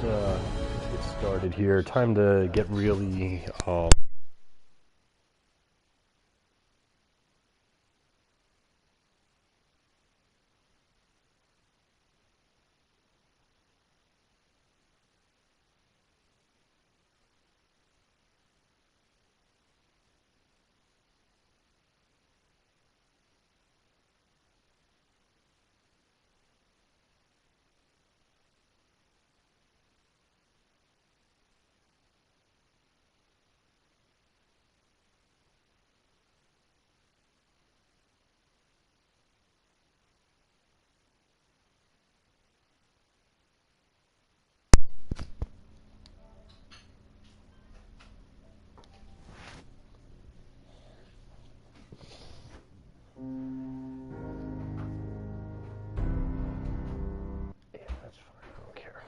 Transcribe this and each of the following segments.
get started here. Time to get really yeah, that's fine. I don't care.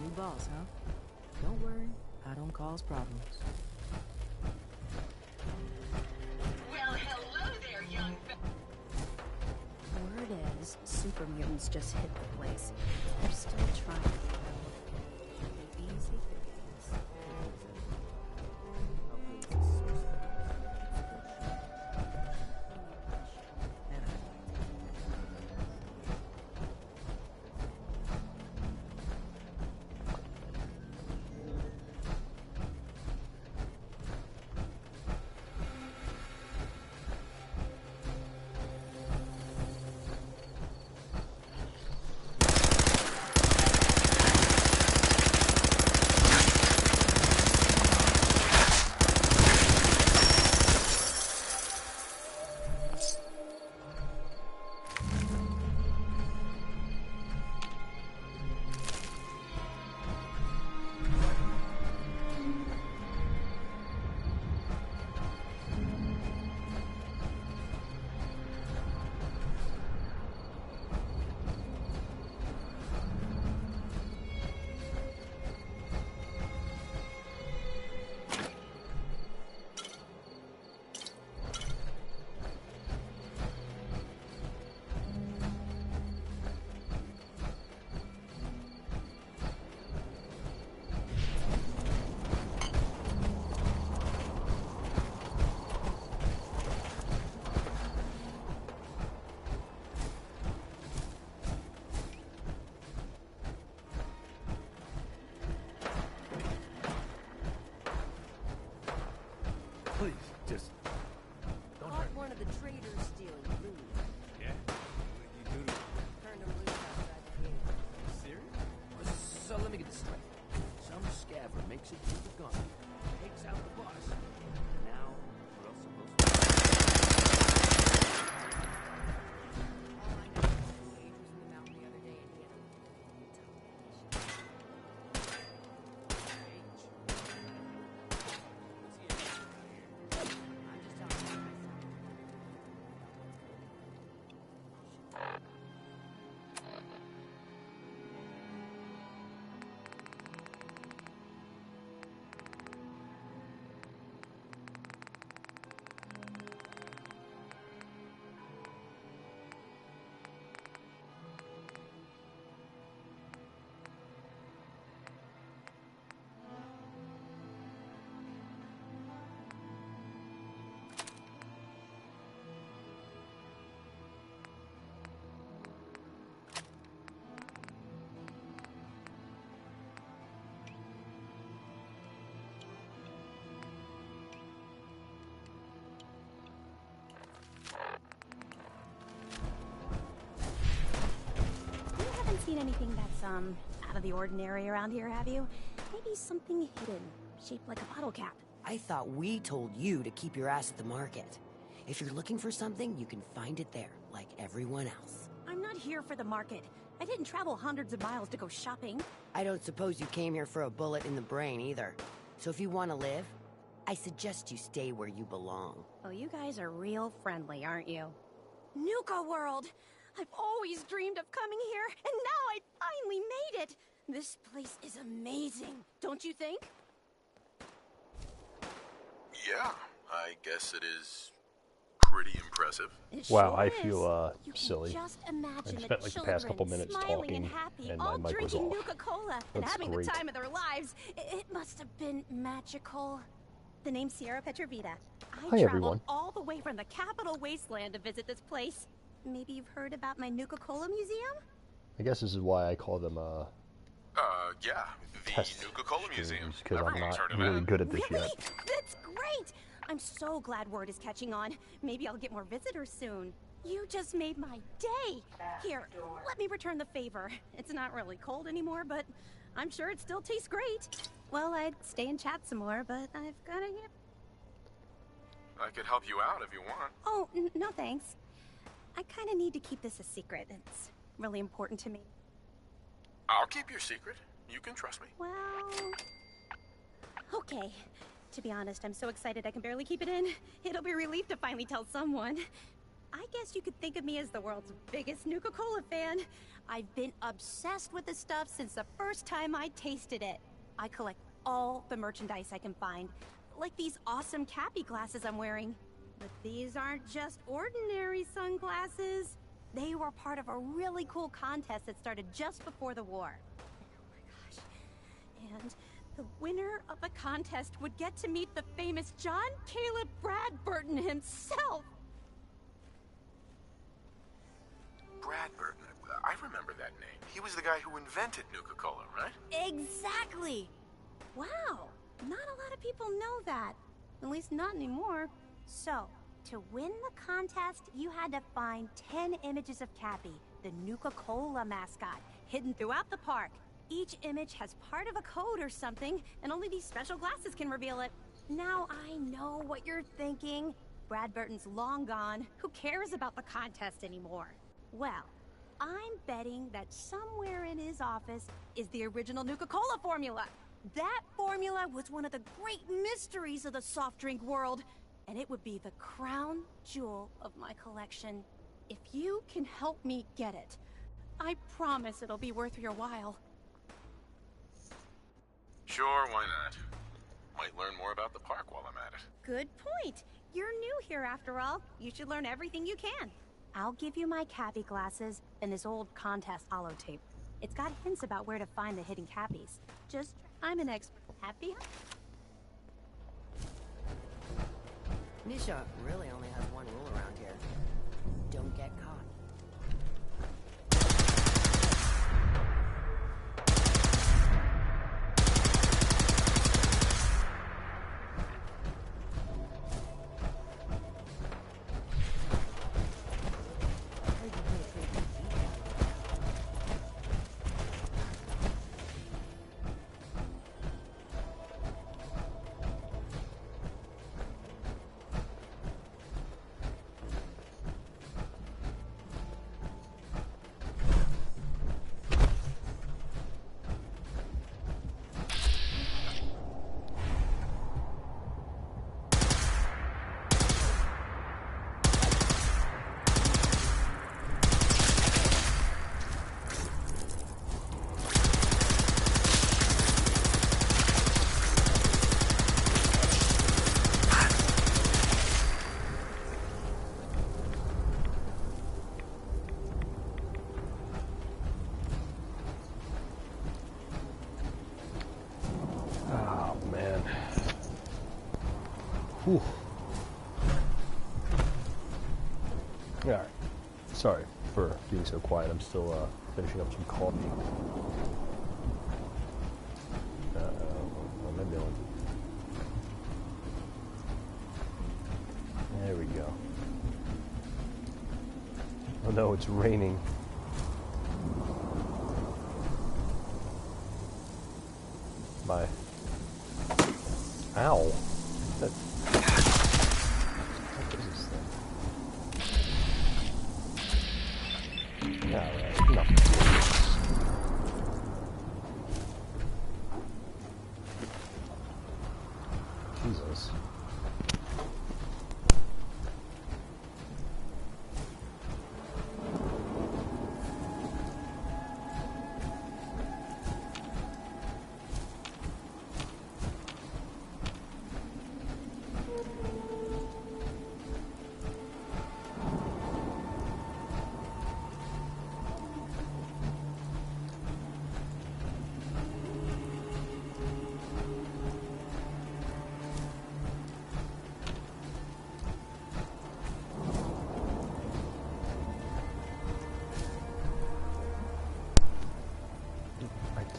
New boss, huh? Don't worry, I don't cause problems. Well, hello there, young. Word is, super mutants just hit the place. They're still trying. Easy pickings. Please, just don't hurt me. One of the traders stealing food. Yeah? What did you do to him? Turned them loose outside the gate. Serious? So let me get this straight. Some scavver makes it through the gauntlet, takes out the boss. Now, we're all supposed to... All I know is Paige was in the mountain the other day and he had a I'm just telling you myself. You haven't seen anything that's, out of the ordinary around here, have you? Maybe something hidden, shaped like a bottle cap. I thought we told you to keep your ass at the market. If you're looking for something, you can find it there, like everyone else. I'm not here for the market. I didn't travel hundreds of miles to go shopping. I don't suppose you came here for a bullet in the brain either. So if you want to live, I suggest you stay where you belong. Oh, you guys are real friendly, aren't you? Nuka World! I've always dreamed of coming here, and now I finally made it! This place is amazing, don't you think? Yeah, I guess it is pretty impressive. It Wow, sure I is. feel You can silly. just imagine I spent like the past couple minutes smiling talking, and happy, and all my mic was drinking off. Nuka-Cola and That's having great. the time of their lives. It must have been magical. The name's Sierra Petrovita. I Hi, traveled everyone. all the way from the capital wasteland to visit this place. Maybe you've heard about my Nuka-Cola museum? I guess this is why I call them Yeah, the test Nuka-Cola Museum. because I'm Everyone's not heard of really it. good at this Really? yet. That's great! I'm so glad word is catching on. Maybe I'll get more visitors soon. You just made my day! Here, let me return the favor. It's not really cold anymore, but I'm sure it still tastes great. Well, I'd stay and chat some more, but I've gotta get... I could help you out if you want. Oh, no thanks. I kinda need to keep this a secret. It's really important to me. I'll keep your secret. You can trust me. Well... Okay. To be honest, I'm so excited I can barely keep it in. It'll be a relief to finally tell someone. I guess you could think of me as the world's biggest Nuka-Cola fan. I've been obsessed with the stuff since the first time I tasted it. I collect all the merchandise I can find. Like these awesome Cappy glasses I'm wearing. But these aren't just ordinary sunglasses. They were part of a really cool contest that started just before the war. Oh my gosh. And the winner of the contest would get to meet the famous John Caleb Bradburton himself. Bradburton. I remember that name. He was the guy who invented Nuka-Cola, right? Exactly. Wow. Not a lot of people know that. At least not anymore. So, to win the contest, you had to find 10 images of Cappy, the Nuka-Cola mascot, hidden throughout the park. Each image has part of a code or something, and only these special glasses can reveal it. Now I know what you're thinking. Bradburton's long gone. Who cares about the contest anymore? Well, I'm betting that somewhere in his office is the original Nuka-Cola formula. That formula was one of the great mysteries of the soft drink world, and it would be the crown jewel of my collection. If you can help me get it, I promise it'll be worth your while. Sure, why not? Might learn more about the park while I'm at it. Good point. You're new here after all. You should learn everything you can. I'll give you my Cappy glasses and this old contest holotape. It's got hints about where to find the hidden Cappies. Just, I'm an expert. Happy? Nisha really only has one rule around here. Don't get caught. Whew. Alright. Sorry for being so quiet. I'm still finishing up some coffee. What am I doing? There we go. Oh no, it's raining. Bye. Ow. That... What is this thing? Alright, enough. Jesus.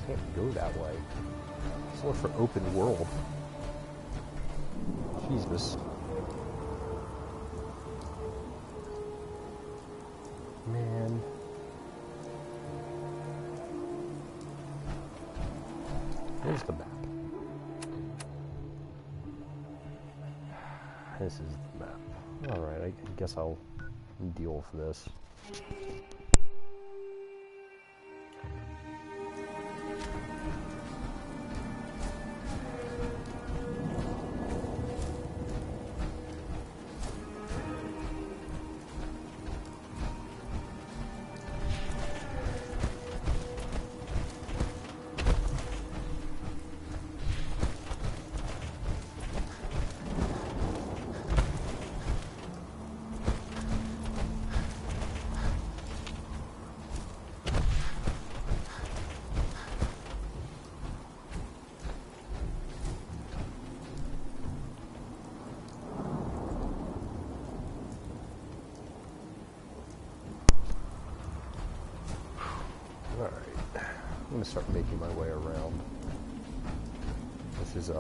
Can't go that way. Let's look for open world. Jesus. Man. Here's the map. This is the map. Alright, I guess I'll deal with this. Alright, I'm gonna start making my way around. This is it's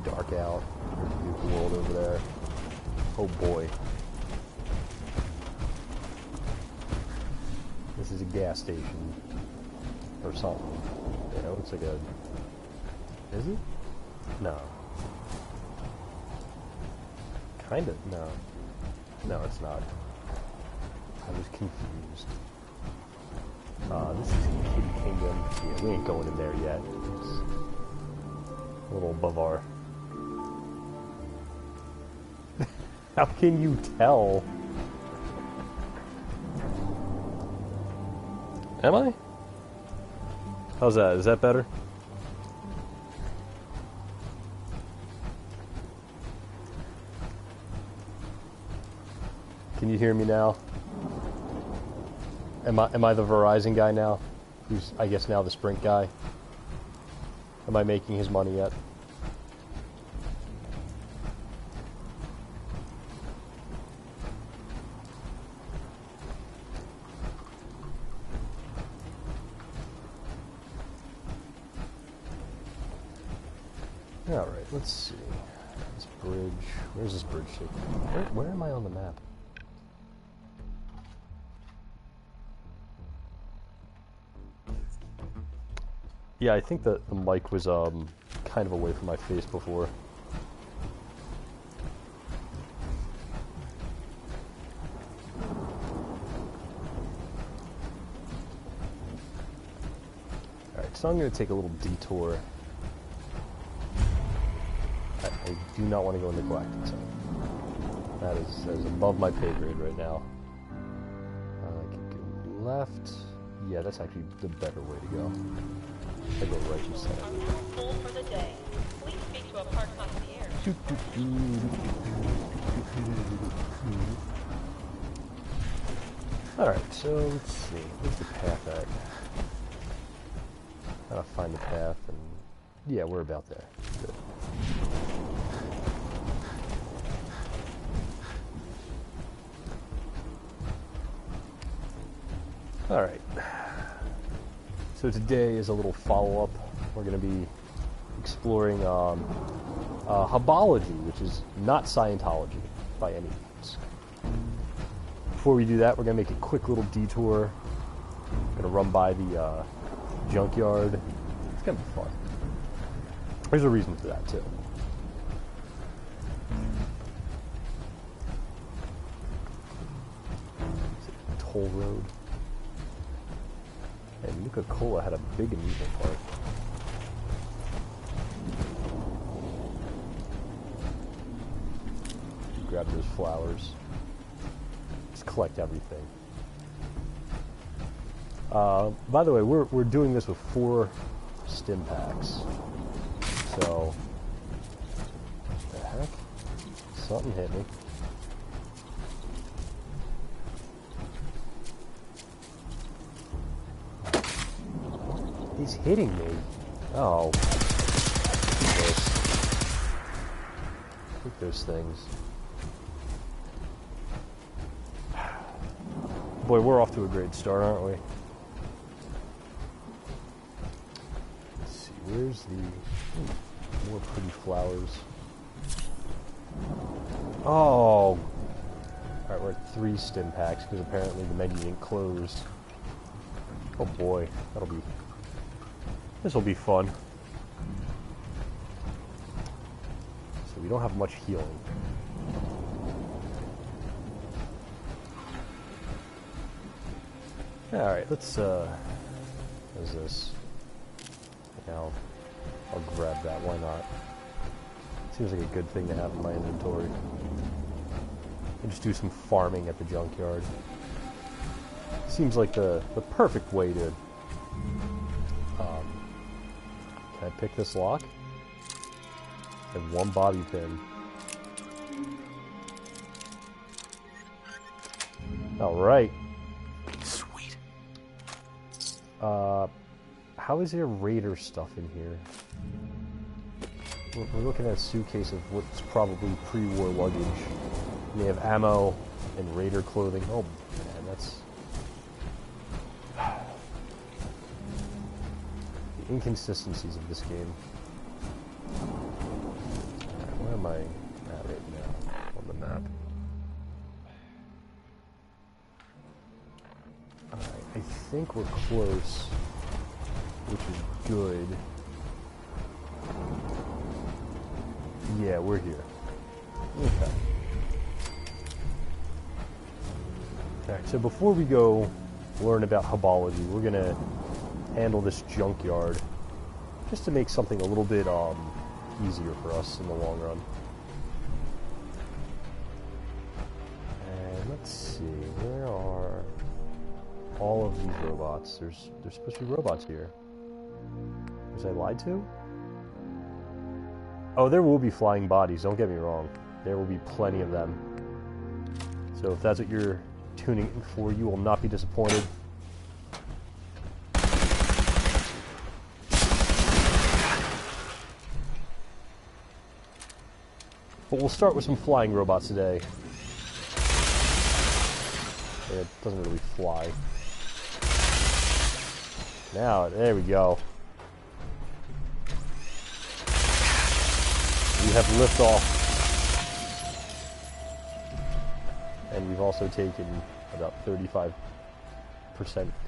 dark out. There's a nuke world over there. Oh boy. This is a gas station. Or something. You know, it's like a... Is it? No. Kinda, no. No, it's not. I was confused. This is Kid Kingdom. Yeah, we ain't going in there yet. It's a little above our... How can you tell? Am I? How's that? Is that better? Can you hear me now? Am I the Verizon guy now? Who's, I guess, now the Sprint guy? Am I making his money yet? Alright, let's see. This bridge... Where's this bridge taking me? Where am I on the map? Yeah, I think that the mic was kind of away from my face before. Alright, so I'm going to take a little detour. I do not want to go into Galactic Zone. That is above my pay grade right now. I can go left. Yeah, that's actually the better way to go. I go right instead. Are you full for the day? Please speak to a park concierge. Alright, so let's see. Where's the path at? Gotta find the path, and yeah, we're about there. Good. Alright. So today is a little follow-up. We're going to be exploring Hubology, which is not Scientology by any means. Before we do that, we're going to make a quick little detour. Going to run by the junkyard. It's going to be fun. There's a reason for that, too. Toll road. And Nuka-Cola had a big amusement park. Grab those flowers. Just collect everything. By the way, we're doing this with 4 stim packs. So, what the heck? Something hit me. He's hitting me. Oh. Take those things. Boy, we're off to a great start, aren't we? Let's see, where's the... more pretty flowers. Oh! Alright, we're at 3 stim packs, because apparently the menu ain't closed. Oh boy, that'll be... This will be fun. So we don't have much healing. Alright, let's, what is this? Now, I'll grab that, why not? Seems like a good thing to have in my inventory. And just do some farming at the junkyard. Seems like the perfect way to... Can I pick this lock? I have 1 bobby pin. Alright. Sweet. How is there Raider stuff in here? We're looking at a suitcase of what's probably pre-war luggage. They have ammo and Raider clothing. Oh man, that's... the inconsistencies of this game. Right, where am I at right now on the map? Alright, I think we're close, which is good. Yeah, we're here. Okay. Alright, so before we go learn about Hubology, we're gonna handle this junkyard just to make something a little bit easier for us in the long run. And let's see, where are all of these robots? There's supposed to be robots here. Was I lied to? Oh, there will be flying bodies, don't get me wrong. There will be plenty of them. So if that's what you're tuning in for, you will not be disappointed. But we'll start with some flying robots today. It doesn't really fly. Now, there we go. We have liftoff. And we've also taken about 35%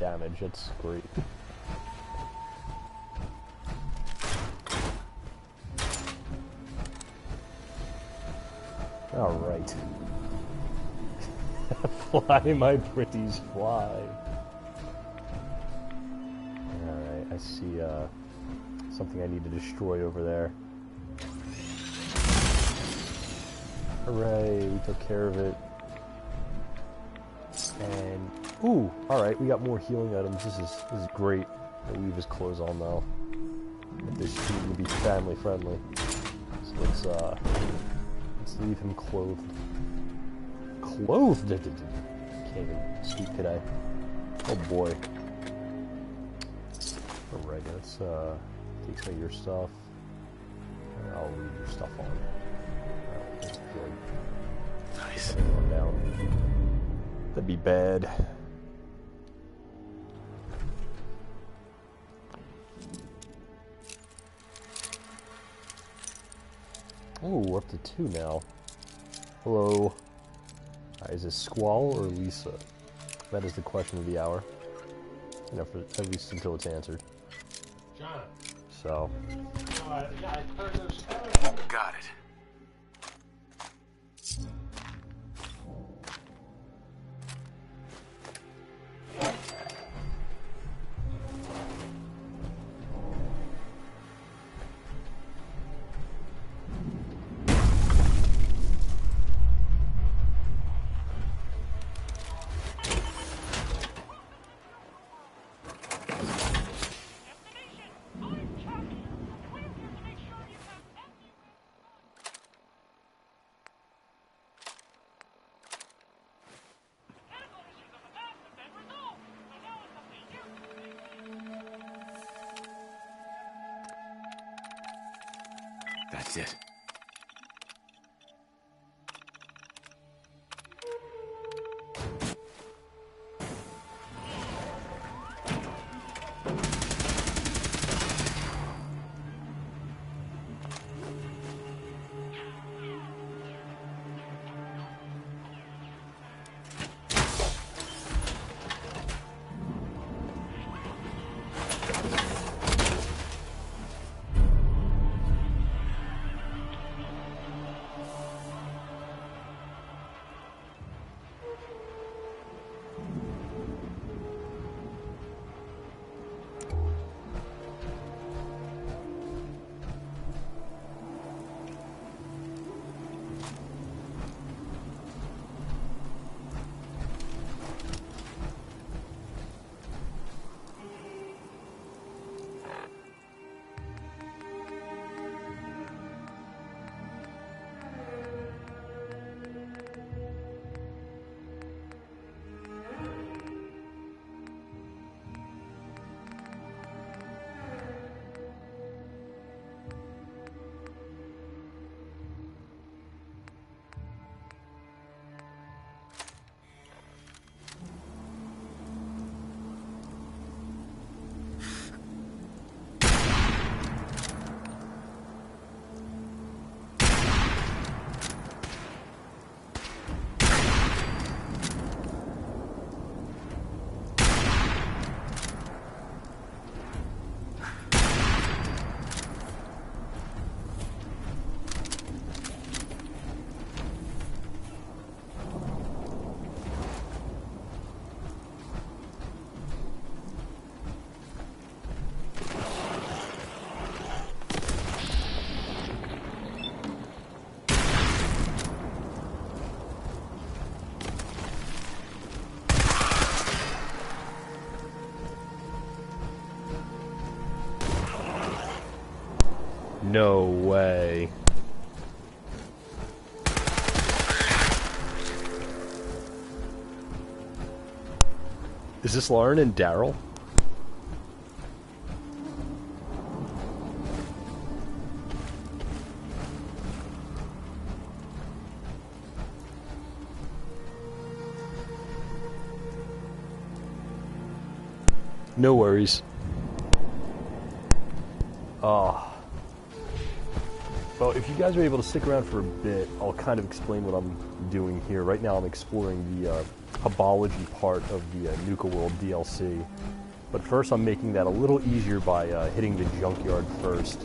damage. That's great. Alright. Fly, my pretties, fly. Alright, I see something I need to destroy over there. Hooray, we took care of it. And, ooh, alright, we got more healing items. This is great. I'll leave his clothes on now. If this seems to be family friendly. So let's leave him clothed. Clothed? Can't even speak today. Oh boy. Alright, let's take some of your stuff. And I'll leave your stuff on. That's good. Nice. Down. That'd be bad. Oh, we're up to 2 now. Hello. Is it Squall or Lisa? That is the question of the hour. You know, for at least until it's answered. John. So. Yeah, I heard those. Got it. That's it. No way. Is this Lauren and Daryl? No worries. Oh. Well, if you guys are able to stick around for a bit, I'll kind of explain what I'm doing here. Right now I'm exploring the Hubology part of the Nuka World DLC. But first I'm making that a little easier by hitting the junkyard first.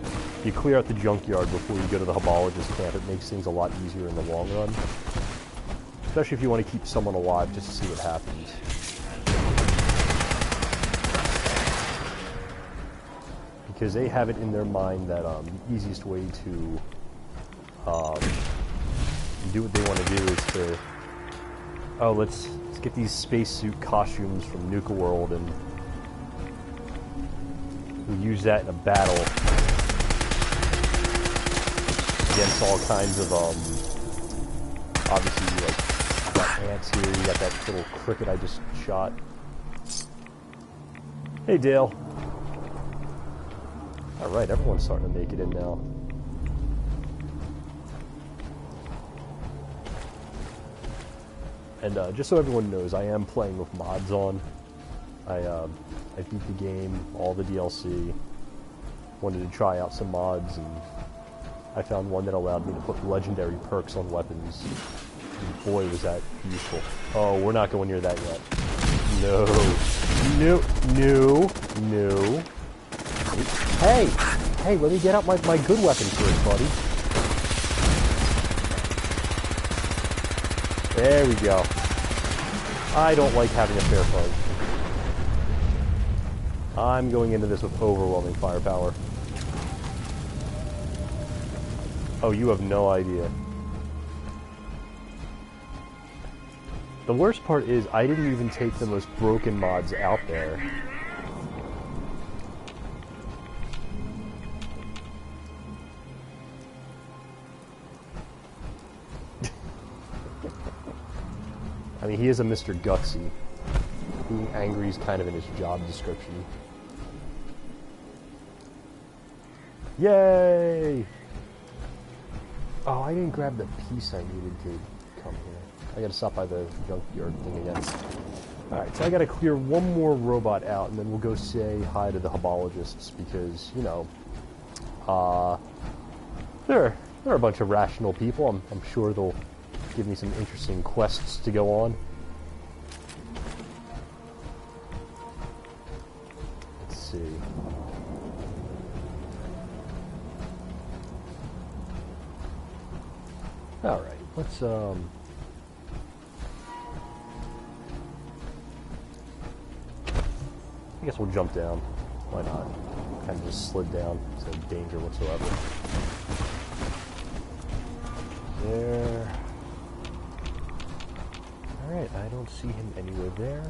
If you clear out the junkyard before you go to the Hubologist camp, it makes things a lot easier in the long run. Especially if you want to keep someone alive just to see what happens. Because they have it in their mind that the easiest way to do what they want to do is to, oh, let's get these spacesuit costumes from Nuka World and we'll use that in a battle against all kinds of obviously, like, you got ants here, you got that little cricket I just shot. Hey, Dale. Alright, everyone's starting to make it in now. And just so everyone knows, I am playing with mods on. I beat the game, all the DLC. Wanted to try out some mods, and I found one that allowed me to put legendary perks on weapons. And boy, was that useful. Oh, we're not going near that yet. No. No. No. No. Hey! Hey, let me get out my good weapon first, buddy. There we go. I don't like having a fair fight. I'm going into this with overwhelming firepower. Oh, you have no idea. The worst part is, I didn't even take the most broken mods out there. I mean, he is a Mr. Gutsy. Being angry is kind of in his job description. Yay! Oh, I didn't grab the piece I needed to come here. I gotta stop by the junkyard thing again. Alright, so I gotta clear one more robot out, and then we'll go say hi to the hobologists, because, you know, they're a bunch of rational people. I'm sure they'll give me some interesting quests to go on. Let's see. Alright, let's, I guess we'll jump down. Why not? Kind of just slid down. No danger whatsoever. There. Alright, I don't see him anywhere there.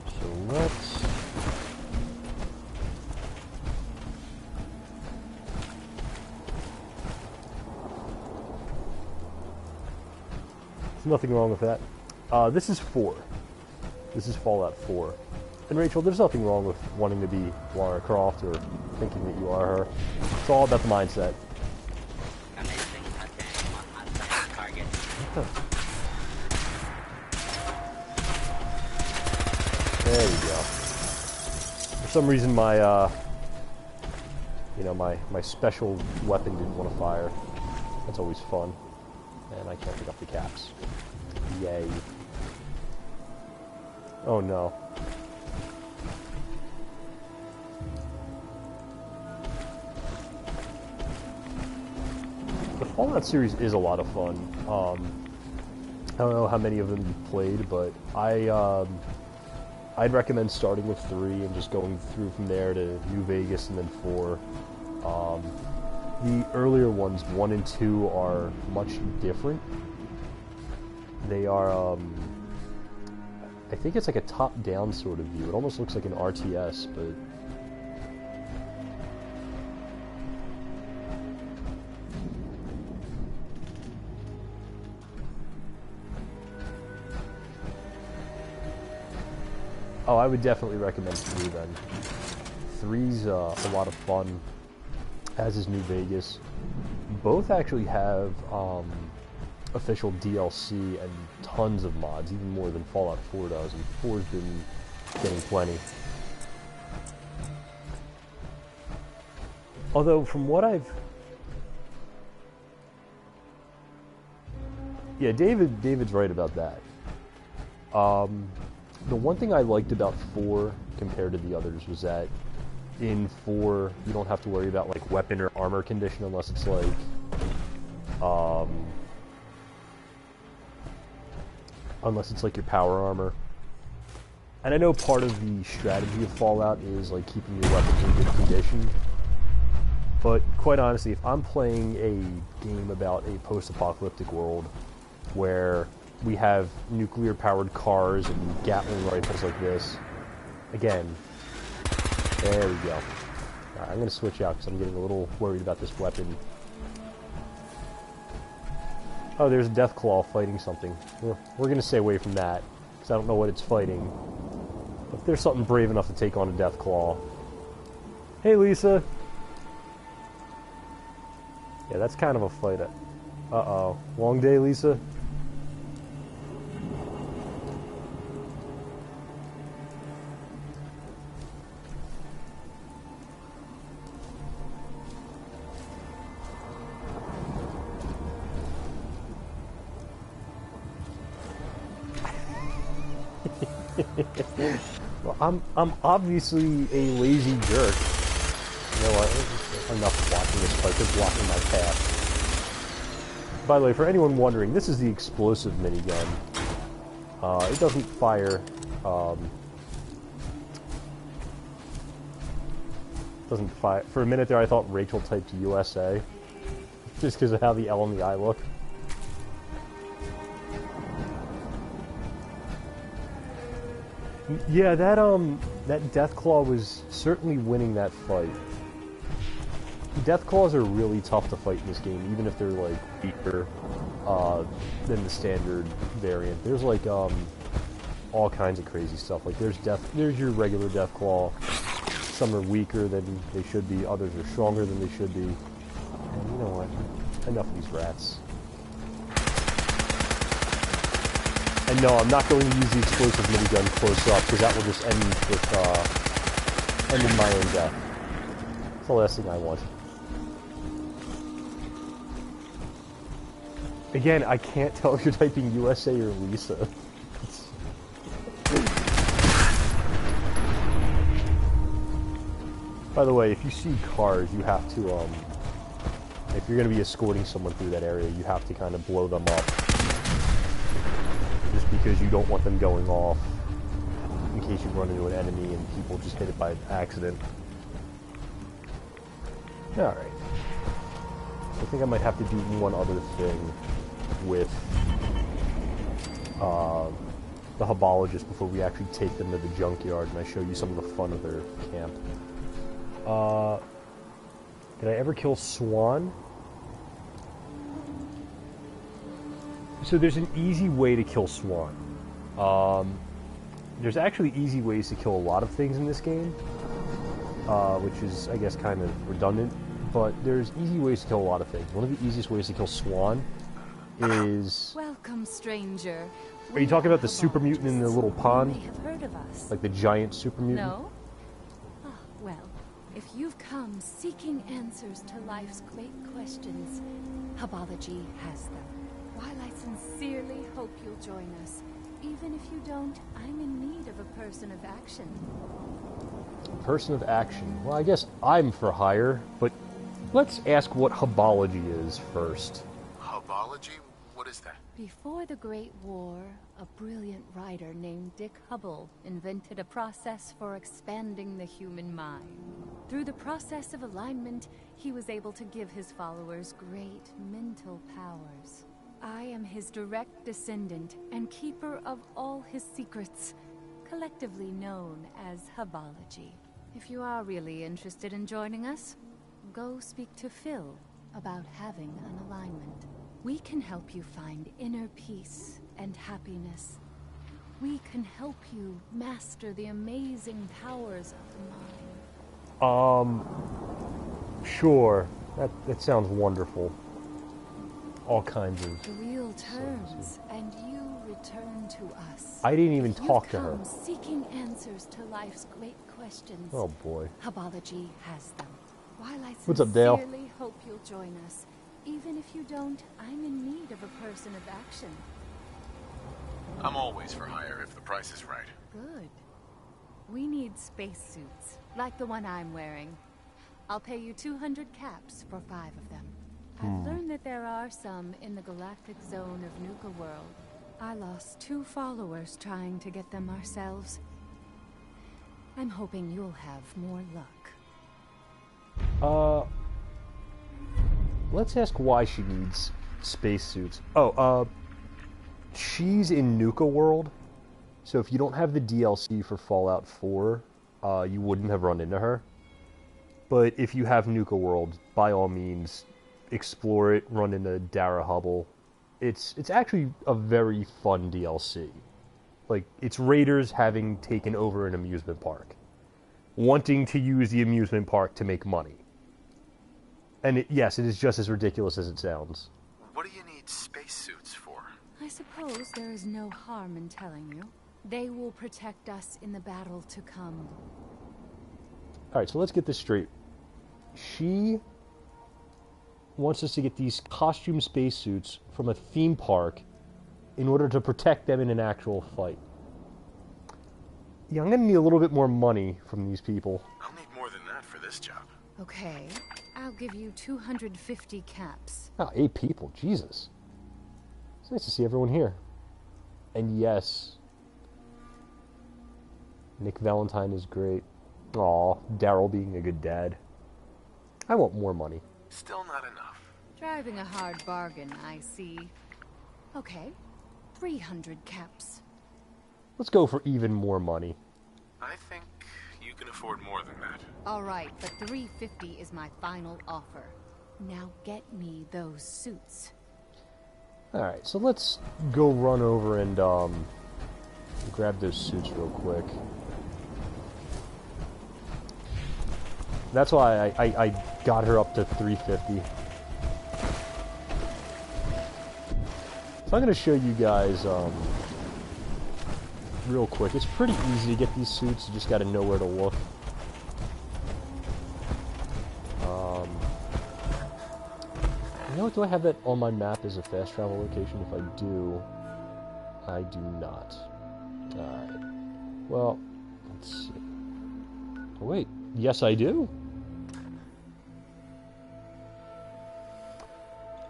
So let's... There's nothing wrong with that. This is 4. This is Fallout 4. And Rachel, there's nothing wrong with wanting to be Lara Croft or thinking that you are her. It's all about the mindset. There we go. For some reason my, you know, my special weapon didn't want to fire. That's always fun. And I can't pick up the caps. Yay. Oh no. The Fallout series is a lot of fun. I don't know how many of them you've played, but I'd recommend starting with 3 and just going through from there to New Vegas and then 4. The earlier ones, 1 and 2, are much different. They are, I think it's like a top-down sort of view. It almost looks like an RTS, but... Oh, I would definitely recommend 3 then. 3's a lot of fun, as is New Vegas. Both actually have official DLC and tons of mods, even more than Fallout 4 does, and 4's been getting plenty. Although, from what I've... Yeah, David's right about that. The one thing I liked about 4 compared to the others was that in 4, you don't have to worry about, like, weapon or armor condition unless it's, like, your power armor. And I know part of the strategy of Fallout is, like, keeping your weapons in good condition. But, quite honestly, if I'm playing a game about a post-apocalyptic world where we have nuclear-powered cars and Gatling rifles like this, again, there we go. Alright, I'm going to switch out because I'm getting a little worried about this weapon. Oh, there's Deathclaw fighting something. We're going to stay away from that because I don't know what it's fighting. But if there's something brave enough to take on a Deathclaw... Hey, Lisa! Yeah, that's kind of a fight. Uh-oh. Long day, Lisa? Well, I'm obviously a lazy jerk. You know what? Enough watching this fight. They're blocking my path. By the way, for anyone wondering, this is the explosive minigun. It doesn't fire. Doesn't fire. For a minute there, I thought Rachel typed USA, just because of how the L and the I look. Yeah, that Deathclaw was certainly winning that fight. Deathclaws are really tough to fight in this game, even if they're like weaker than the standard variant. There's like all kinds of crazy stuff. Like there's your regular Deathclaw. Some are weaker than they should be. Others are stronger than they should be. And you know what? Enough of these rats. And no, I'm not going to use the explosive minigun close up, because that will just end with, end in my own death. That's the last thing I want. Again, I can't tell if you're typing USA or Lisa. By the way, if you see cars, you have to, if you're going to be escorting someone through that area, you have to kind of blow them up. Just because you don't want them going off in case you run into an enemy and people just hit it by accident. Alright. I think I might have to do one other thing with the Habologist before we actually take them to the junkyard and I show you some of the fun of their camp. Did I ever kill Swan? So there's an easy way to kill Swan. There's actually easy ways to kill a lot of things in this game, which is, I guess, kind of redundant, but there's easy ways to kill a lot of things. One of the easiest ways to kill Swan is... Welcome, stranger. Are you talking about the super mutant in the little pond? You may have heard of us. Like the giant super mutant? No? Ah, well, if you've come seeking answers to life's great questions, Habology has them. While I sincerely hope you'll join us, even if you don't, I'm in need of a person of action. Person of action. Well, I guess I'm for hire, but let's ask what Habology is first. Hubology? What is that? Before the Great War, a brilliant writer named Dick Hubble invented a process for expanding the human mind. Through the process of alignment, he was able to give his followers great mental powers. I am his direct descendant and keeper of all his secrets, collectively known as Habology. If you are really interested in joining us, go speak to Phil about having an alignment. We can help you find inner peace and happiness. We can help you master the amazing powers of the mind. Sure. That sounds wonderful. All kinds of... The wheel turns, and you return to us. I didn't even talk to her. Seeking answers to life's great questions. Oh boy. Habology has them. While I What's up, Dale? sincerely hope you'll join us, even if you don't, I'm in need of a person of action. I'm always for hire if the price is right. Good. We need spacesuits, like the one I'm wearing. I'll pay you 200 caps for 5 of them. I've learned that there are some in the galactic zone of Nuka World. I lost 2 followers trying to get them ourselves. I'm hoping you'll have more luck. Let's ask why she needs spacesuits. Oh, she's in Nuka World, so if you don't have the DLC for Fallout 4, you wouldn't have run into her. But if you have Nuka World, by all means, explore it, run into Dara Hubble. It's actually a very fun DLC. Like, it's raiders having taken over an amusement park, wanting to use the amusement park to make money. And yes, it is just as ridiculous as it sounds. What do you need spacesuits for? I suppose there is no harm in telling you. They will protect us in the battle to come. Alright, so let's get this straight. She wants us to get these costume spacesuits from a theme park in order to protect them in an actual fight. Yeah, I'm gonna need a little bit more money from these people. I'll need more than that for this job. Okay, I'll give you 250 caps. Oh, 8 people, Jesus. It's nice to see everyone here. And yes, Nick Valentine is great. Aw, Daryl being a good dad. I want more money. Still not enough. Driving a hard bargain, I see. Okay, 300 caps. Let's go for even more money. I think you can afford more than that. All right, but 350 is my final offer. Now get me those suits. Alright, so let's go run over and grab those suits real quick. That's why I got her up to 350. So I'm going to show you guys real quick. It's pretty easy to get these suits, you just got to know where to look. You know what, do I have that on my map as a fast travel location? If I do, I do not. Alright. Well, let's see. Oh wait, yes I do.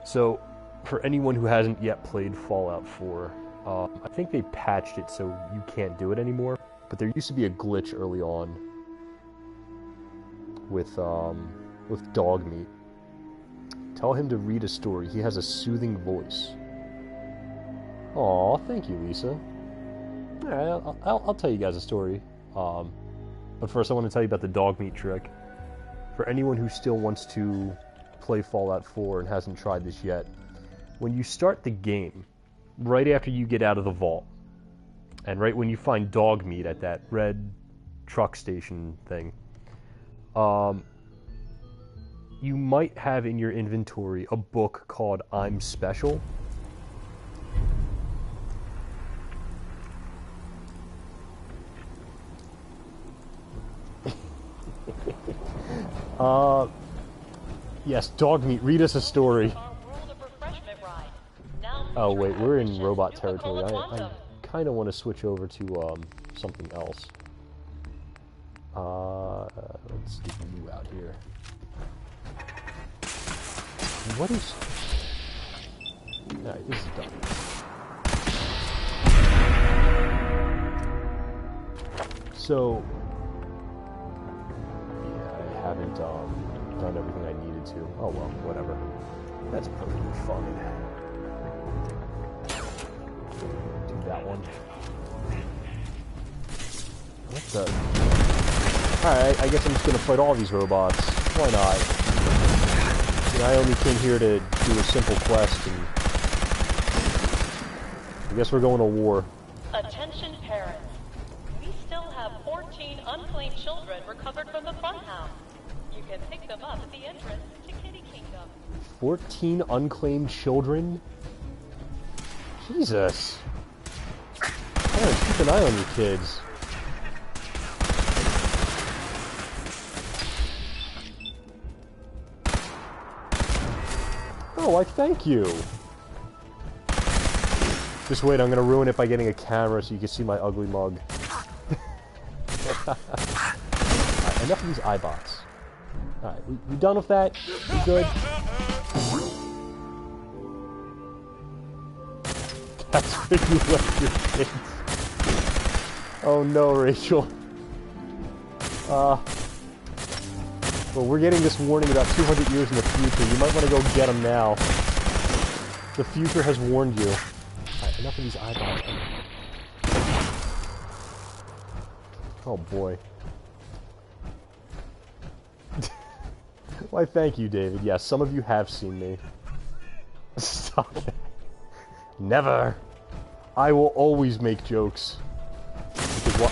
So, for anyone who hasn't yet played Fallout 4, I think they patched it so you can't do it anymore. But there used to be a glitch early on with Dogmeat. Tell him to read a story. He has a soothing voice. Aw, thank you, Lisa. Alright, I'll tell you guys a story. But first I want to tell you about the Dogmeat trick. For anyone who still wants to play Fallout 4 and hasn't tried this yet, when you start the game, right after you get out of the vault, and right when you find Dogmeat at that red truck station thing, you might have in your inventory a book called I'm Special. Yes, Dogmeat, read us a story. Oh wait, we're in robot territory. I kind of want to switch over to something else. Let's get you out here. What is... Alright, this is done. So... yeah, I haven't done everything I needed to. Oh well, whatever. That's perfectly fine. Do that one. What the... Alright, I guess I'm just gonna fight all these robots. Why not? I only came here to do a simple quest, and I guess we're going to war. Attention parents. We still have 14 unclaimed children recovered from the funhouse. You can pick them up at the entrance to Kitty Kingdom. 14 unclaimed children? Jesus. Parents, keep an eye on your kids. Oh, why thank you. Just wait, I'm gonna ruin it by getting a camera so you can see my ugly mug. Alright, enough of these iBots. Alright, we done with that? We good? That's where you left your kids. Oh no, Rachel. Well, we're getting this warning about 200 years in the future. You might want to go get them now. The future has warned you. Alright, enough of these eyeballs. Oh boy. Why, thank you, David. Yes, some of you have seen me. Stop that. Never. I will always make jokes. Because what?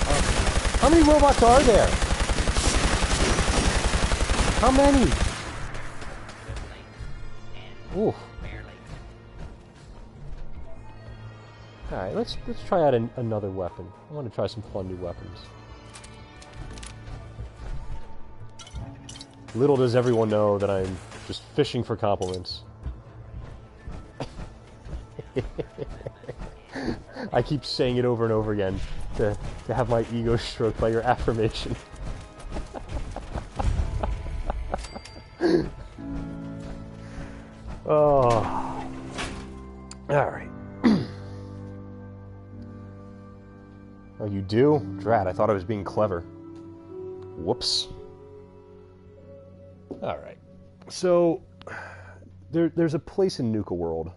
How many robots are there? How many? Ooh. Alright, let's try out another weapon. I want to try some fun new weapons. Little does everyone know that I'm just fishing for compliments. I keep saying it over and over again. to have my ego stroked by your affirmation. Oh. Alright. Oh, you do? Drat, I thought I was being clever. Whoops. Alright. So, there's a place in Nuka World.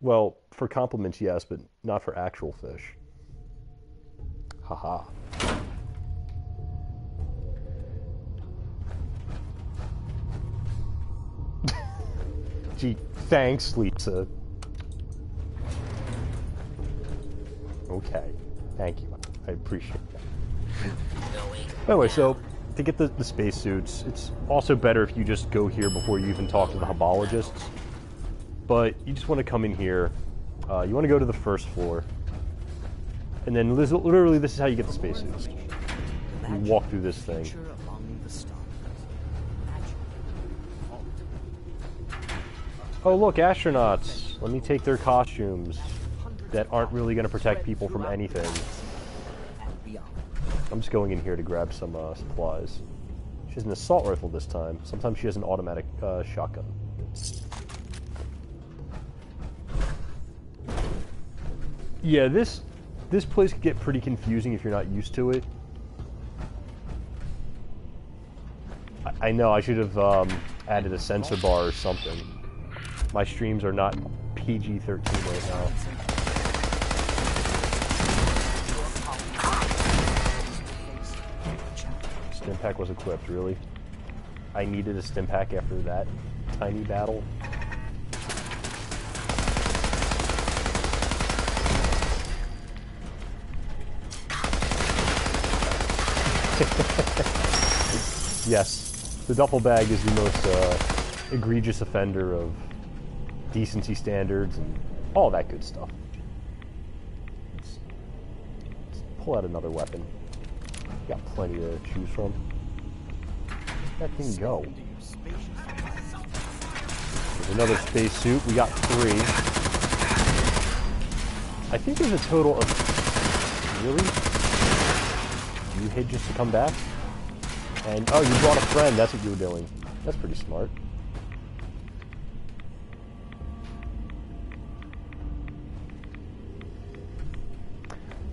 Well, for compliments, yes, but not for actual fish. Haha. Gee, thanks, Lisa. Okay. Thank you. I appreciate that. Anyway, so to get the spacesuits, it's also better if you just go here before you even talk to the hubologists. But you just want to come in here. You want to go to the first floor. And then literally this is how you get the spacesuits. You walk through this thing. Oh look, astronauts! Let me take their costumes that aren't really going to protect people from anything. I'm just going in here to grab some supplies. She has an assault rifle this time. Sometimes she has an automatic shotgun. Yeah, this place could get pretty confusing if you're not used to it. I know, I should have added a censor bar or something. My streams are not PG-13 right now. Stimpack was equipped, really? I needed a Stimpack after that tiny battle. Yes, the duffel bag is the most egregious offender of decency standards and all that good stuff. Let's pull out another weapon. Got plenty to choose from. Where'd that thing go? There's another spacesuit. We got 3. I think there's a total of... Really? You hid just to come back? And, oh, you brought a friend. That's what you were doing. That's pretty smart.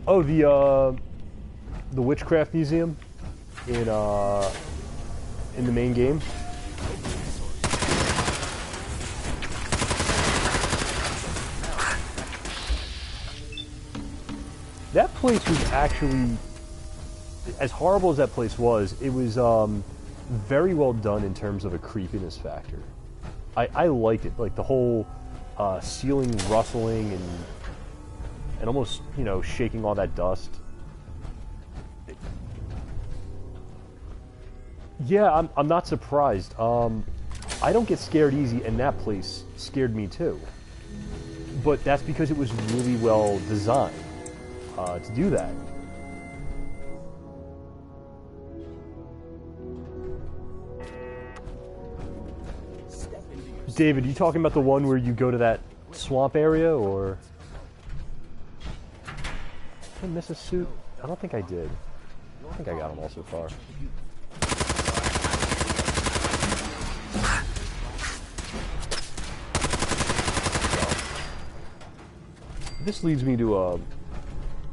Oh, the Witchcraft Museum in the main game. That place was actually, as horrible as that place was, it was very well done in terms of a creepiness factor. I liked it, like the whole ceiling rustling and almost, you know, shaking all that dust. Yeah, I'm not surprised. I don't get scared easy, and that place scared me too. But that's because it was really well designed to do that. David, you talking about the one where you go to that swamp area, or... Did I miss a suit? I don't think I did. I think I got them all so far. This leads me to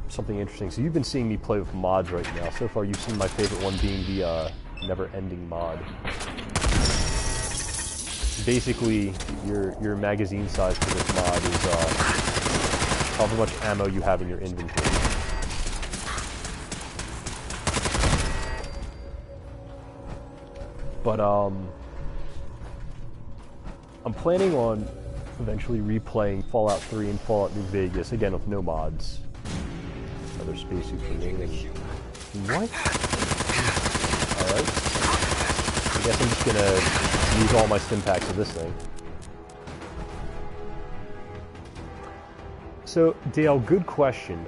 something interesting. So you've been seeing me play with mods right now. So far you've seen my favorite one being the never-ending mod. Basically, your magazine size for this mod is however much ammo you have in your inventory. But I'm planning on eventually replaying Fallout 3 and Fallout New Vegas, again with no mods. Another spacesuit for me. What? Alright. I guess I'm just gonna use all my Stimpaks of this thing. So, Dale, good question.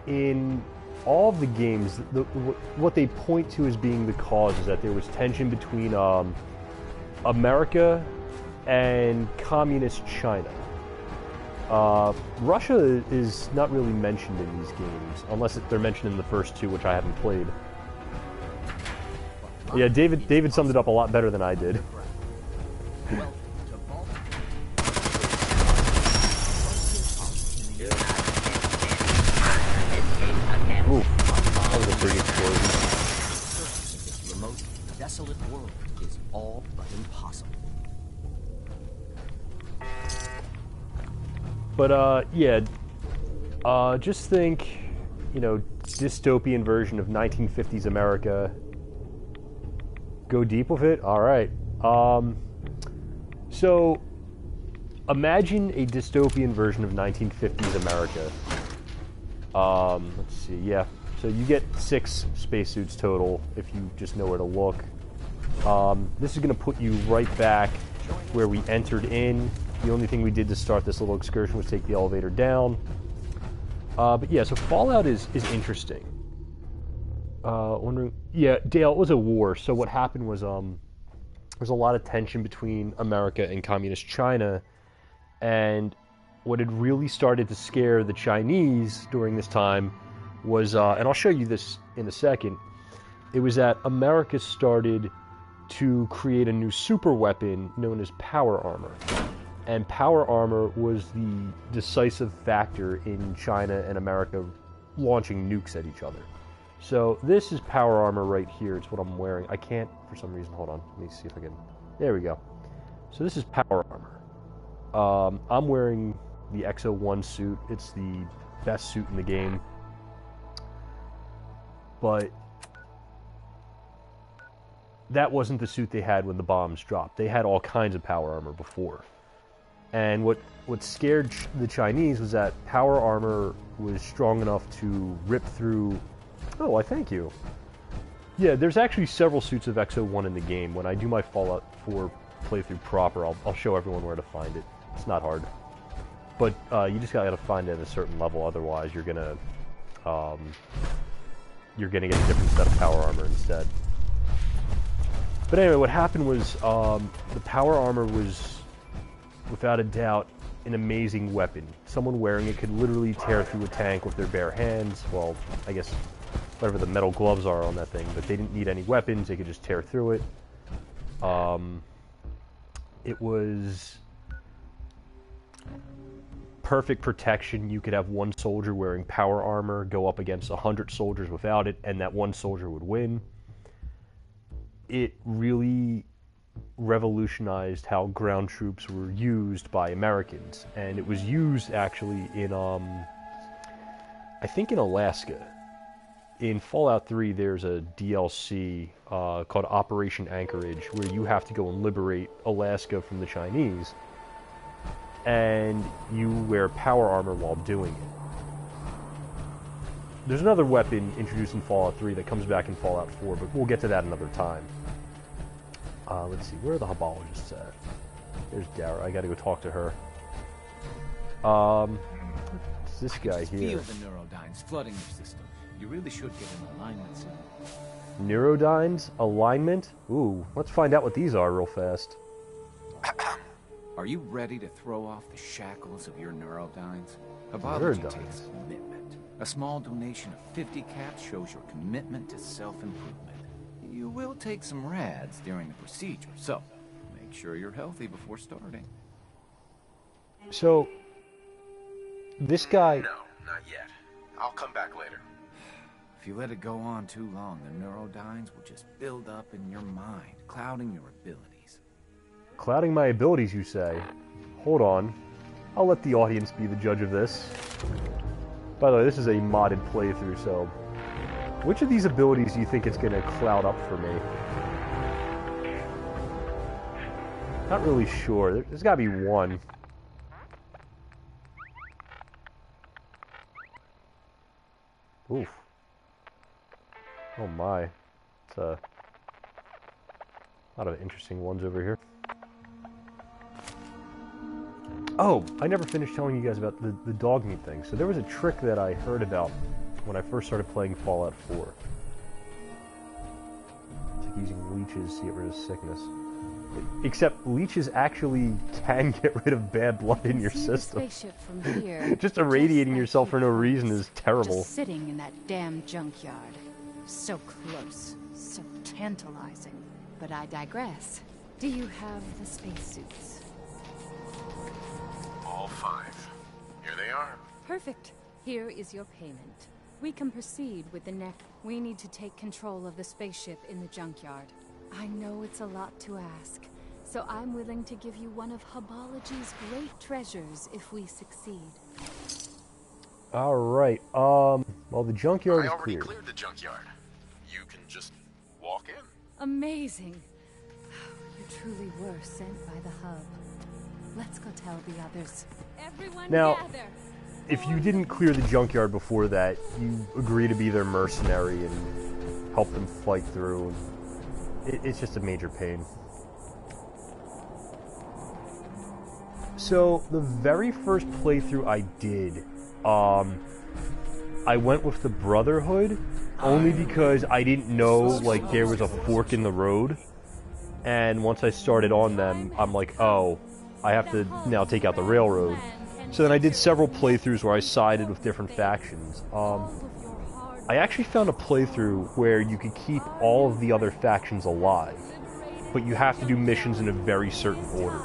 In all of the games, what they point to as being the cause is that there was tension between America and communist China. Russia is not really mentioned in these games, unless they're mentioned in the first two, which I haven't played. Yeah, David summed it up a lot better than I did. Ooh, that was a big explosion. This remote, desolate world is all but impossible. But, yeah, just think, you know, dystopian version of 1950s America. Go deep with it? Alright. So, imagine a dystopian version of 1950s America. Let's see, yeah. So you get 6 spacesuits total, if you just know where to look. This is going to put you right back where we entered in. The only thing we did to start this little excursion was take the elevator down. But yeah, so Fallout is interesting. Wondering, yeah, Dale, it was a war. So what happened was, there's a lot of tension between America and Communist China, and what had really started to scare the Chinese during this time was, and I'll show you this in a second, it was that America started to create a new super weapon known as power armor. And power armor was the decisive factor in China and America launching nukes at each other. So this is power armor right here. It's what I'm wearing. I can't, for some reason, hold on. Let me see if I can. There we go. So this is power armor. I'm wearing the XO1 suit. It's the best suit in the game. But that wasn't the suit they had when the bombs dropped. They had all kinds of power armor before. And what scared the Chinese was that power armor was strong enough to rip through... Oh, why thank you. Yeah, there's actually several suits of XO1 in the game. When I do my Fallout 4 playthrough proper, I'll show everyone where to find it. It's not hard. But you just gotta find it at a certain level, otherwise you're gonna get a different set of power armor instead. But anyway, what happened was the power armor was, without a doubt, an amazing weapon. Someone wearing it could literally tear through a tank with their bare hands. Well, I guess whatever the metal gloves are on that thing, but they didn't need any weapons. They could just tear through it. It was perfect protection. You could have one soldier wearing power armor go up against 100 soldiers without it, and that one soldier would win. It really revolutionized how ground troops were used by Americans, and it was used actually in I think in Alaska. In Fallout 3 there's a DLC called Operation Anchorage, where you have to go and liberate Alaska from the Chinese, and you wear power armor while doing it. There's another weapon introduced in Fallout 3 that comes back in Fallout 4, but we'll get to that another time. Let's see, where are the Hubologists at? There's Dara. I gotta go talk to her. It's this guy here. Feel the neurodynes flooding your system. You really should get an alignment soon. Neurodynes? Alignment? Ooh, let's find out what these are real fast. Are you ready to throw off the shackles of your neurodynes? Hubology takes commitment. A small donation of 50 caps shows your commitment to self-improvement. You will take some rads during the procedure, so make sure you're healthy before starting. So, this guy... No, not yet. I'll come back later. If you let it go on too long, the neurodynes will just build up in your mind, clouding your abilities. Clouding my abilities, you say? Hold on. I'll let the audience be the judge of this. By the way, this is a modded playthrough, so... Which of these abilities do you think it's going to cloud up for me? Not really sure. There's got to be one. Oof. Oh my. It's a lot of interesting ones over here. Oh, I never finished telling you guys about the dog meat thing. So there was a trick that I heard about when I first started playing Fallout 4. It's like using leeches to get rid of sickness. Except leeches actually can get rid of bad blood in your system. From here, Just irradiating yourself for no reason is terrible. Just sitting in that damn junkyard. So close, so tantalizing. But I digress. Do you have the spacesuits? All 5. Here they are. Perfect. Here is your payment. We can proceed with the next. We need to take control of the spaceship in the junkyard. I know it's a lot to ask, so I'm willing to give you one of Hubology's great treasures if we succeed. Alright, well, the junkyard is I already cleared. cleared the junkyard. You can just walk in. Amazing. You truly were sent by the Hub. Let's go tell the others. Everyone Now, gather. if you didn't clear the junkyard before that, you agree to be their mercenary and help them fight through. It's just a major pain. So, the very first playthrough I did, I went with the Brotherhood, only because I didn't know, like, there was a fork in the road. And once I started on them, I'm like, oh, I have to now take out the Railroad. So then I did several playthroughs where I sided with different factions. I actually found a playthrough where you could keep all of the other factions alive, but you have to do missions in a very certain order.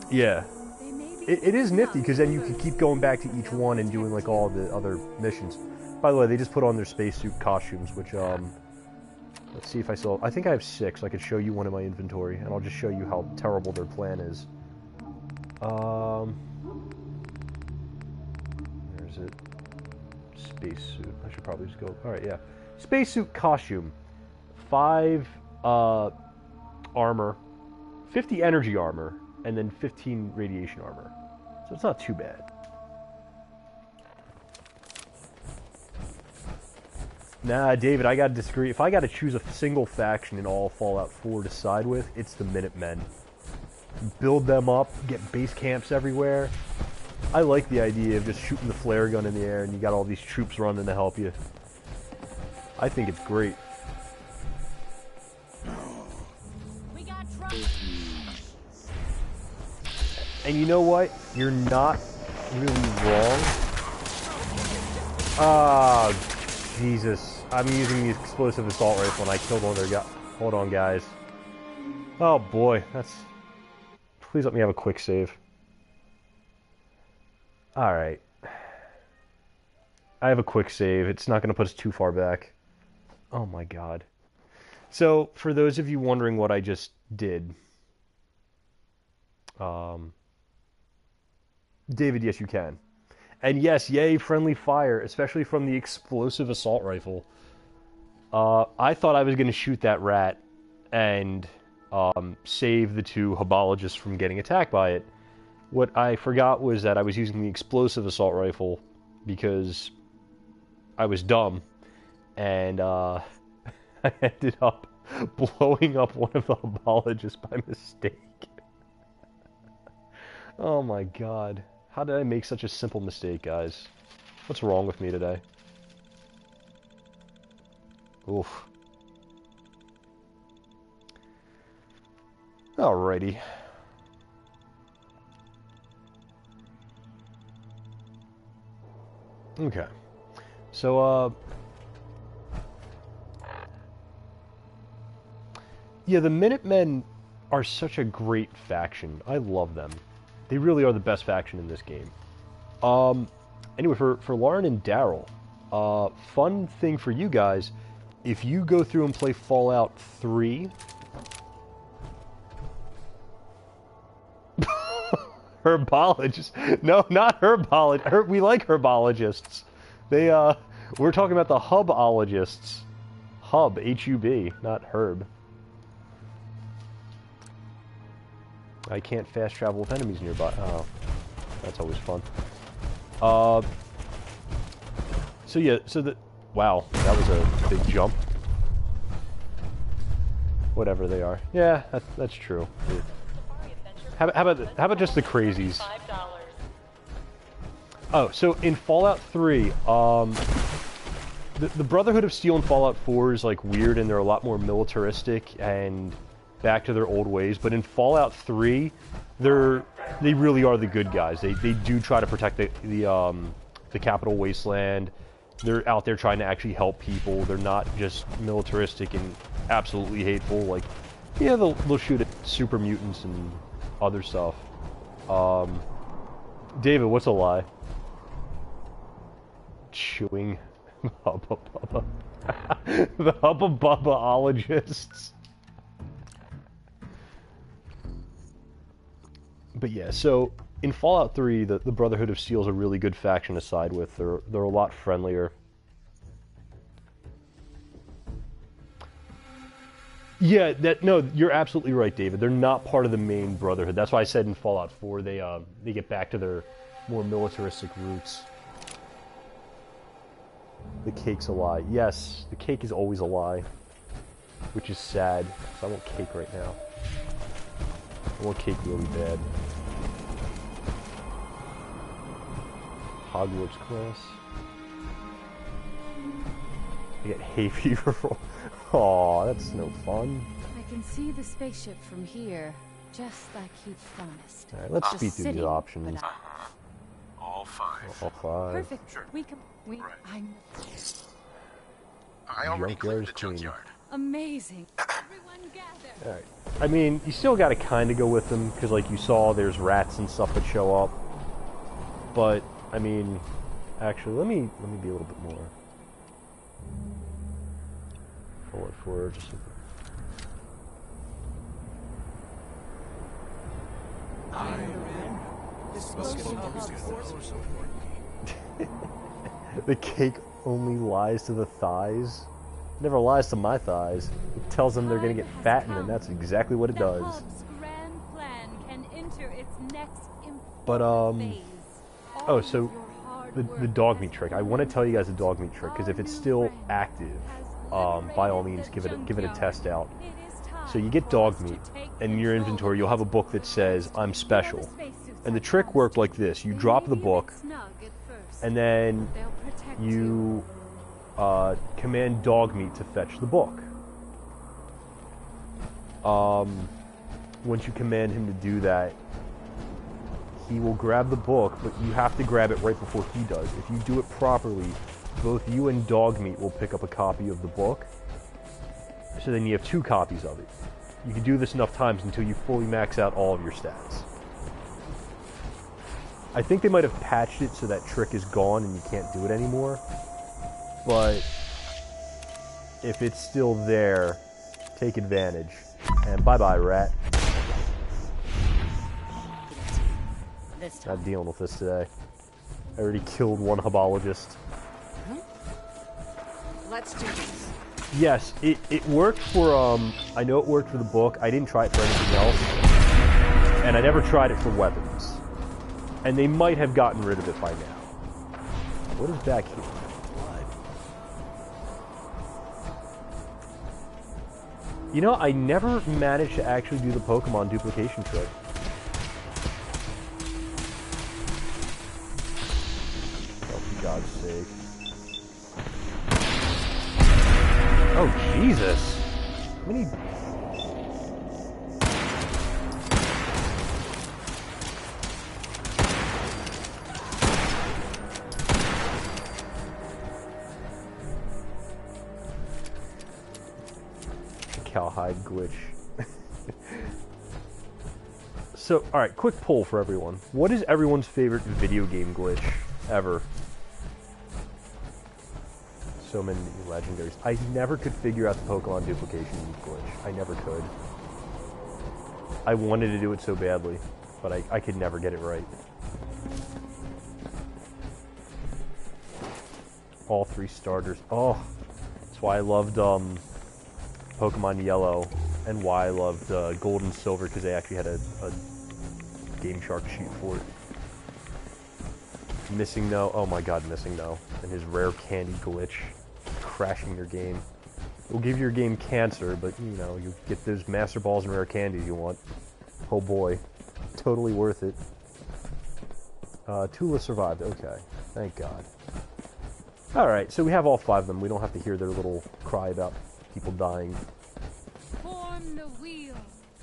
Yeah. It is nifty, because then you can keep going back to each one and doing, like, all the other missions. By the way, they just put on their spacesuit costumes, which, let's see if I still... I think I have 6, so I could show you one in my inventory, and I'll just show you how terrible their plan is. Where is it? Spacesuit. I should probably just go... Alright, yeah. Spacesuit costume. 5, armor. 50 energy armor. And then 15 radiation armor. So it's not too bad. Nah, David, I gotta disagree. If I gotta choose a single faction in all Fallout 4 to side with, it's the Minutemen. Build them up, get base camps everywhere. I like the idea of just shooting the flare gun in the air and you got all these troops running to help you. I think it's great. We got trouble. And you know what? You're not really wrong. Ah, Jesus. I'm using the explosive assault rifle and I killed one of their guys. Hold on, guys. Oh, boy. That's... Please let me have a quick save. Alright. I have a quick save. It's not going to put us too far back. Oh, my God. So, for those of you wondering what I just did... David, yes, you can. And yes, yay, friendly fire, especially from the explosive assault rifle. I thought I was going to shoot that rat and save the 2 Hubologists from getting attacked by it. What I forgot was that I was using the explosive assault rifle because I was dumb. And I ended up blowing up one of the Hubologists by mistake. Oh my God. How did I make such a simple mistake, guys? What's wrong with me today? Oof. Alrighty. Okay. So, yeah, the Minutemen are such a great faction. I love them. They really are the best faction in this game. Anyway, for Lauren and Daryl, fun thing for you guys, if you go through and play Fallout 3... Herbologists. No, not herbologists. We like herbologists. They, we're talking about the Hubologists. Hub, H-U-B, not herb. I can't fast travel with enemies nearby. Oh, that's always fun. So yeah, so the... Wow, that was a big jump. Whatever they are. Yeah, that's true. How about just the crazies? Oh, so in Fallout 3, the Brotherhood of Steel in Fallout 4 is like weird, and they're a lot more militaristic and back to their old ways. But in Fallout 3, they really are the good guys. They do try to protect the capital wasteland. They're out there trying to actually help people. They're not just militaristic and absolutely hateful. Like, yeah, they'll shoot at super mutants and other stuff. David, what's a lie? Chewing Hubba Bubba. The Hubba Bubba-ologists. But yeah, so in Fallout 3, the Brotherhood of Steel is a really good faction to side with. They're a lot friendlier. Yeah, no, you're absolutely right, David. They're not part of the main Brotherhood. That's why I said in Fallout 4 they get back to their more militaristic roots. The cake's a lie. Yes, the cake is always a lie, which is sad. So I want cake right now. I want cake really bad. Hogwarts class. I get hay fever. Aw, that's no fun. I can see the spaceship from here, just like he promised. Alright, let's speed through these options. All five. All five. Perfect. Sure. We Right. I already cleaned the junkyard. Amazing. Everyone gather. Alright. I mean, you still gotta kinda go with them, because like you saw, there's rats and stuff that show up. But, I mean, actually, let me be a little bit more. Forward, just... The cake only lies to the thighs. It never lies to my thighs. It tells them they're gonna get fattened, and that's exactly what it does. But oh, so the dog meat trick. I want to tell you guys the dog meat trick, because if it's still active, by all means give it a test out. So you get dog meat, and in your inventory you'll have a book that says I'm special. And the trick worked like this: you drop the book, and then you command dog meat to fetch the book. Once you command him to do that, he will grab the book, but you have to grab it right before he does. If you do it properly, both you and dog meat will pick up a copy of the book, so then you have 2 copies of it. You can do this enough times until you fully max out all of your stats. I think they might have patched it so that trick is gone and you can't do it anymore, but if it's still there, take advantage. And bye-bye, rat. Not dealing with this today. I already killed one hubologist. Let's do this. Yes, it worked for, I know it worked for the book. I didn't try it for anything else. And I never tried it for weapons. And they might have gotten rid of it by now. What is back here? You know, I never managed to actually do the Pokemon duplication trick. Oh, for God's sake. Oh, Jesus! How many... Cowhide glitch. So, alright, quick poll for everyone. What is everyone's favorite video game glitch ever? So many legendaries. I never could figure out the Pokemon duplication glitch. I never could. I wanted to do it so badly, but I could never get it right. All 3 starters. Oh, that's why I loved Pokemon Yellow, and why I loved Gold and Silver, because they actually had a Game Shark sheet for it. Missing No. Oh my god, Missing No. And his rare candy glitch. Crashing your game. It will give your game cancer, but you know, you get those Master Balls and rare candies you want. Oh boy. Totally worth it. Tula survived. Okay. Thank God. Alright, so we have all 5 of them. We don't have to hear their little cry about people dying. Form the wheel.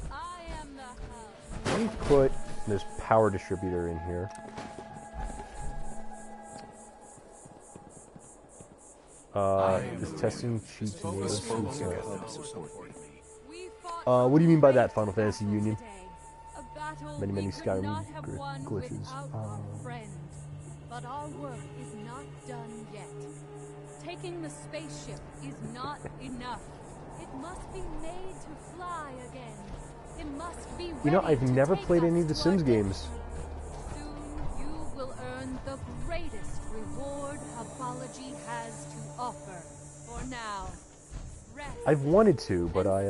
I am the hub. Let me put this power distributor in here. This testing sheets enabled sheets. What do you mean by that, Final Fantasy Union? Many Skyrim glitches. But our work is not done yet. Taking the spaceship is not enough. It must be made to fly again. It must be ready. You know, I've never played any of the Sims games. Soon you will earn the greatest reward Hubology has to offer. For now, rest. I've wanted to, but I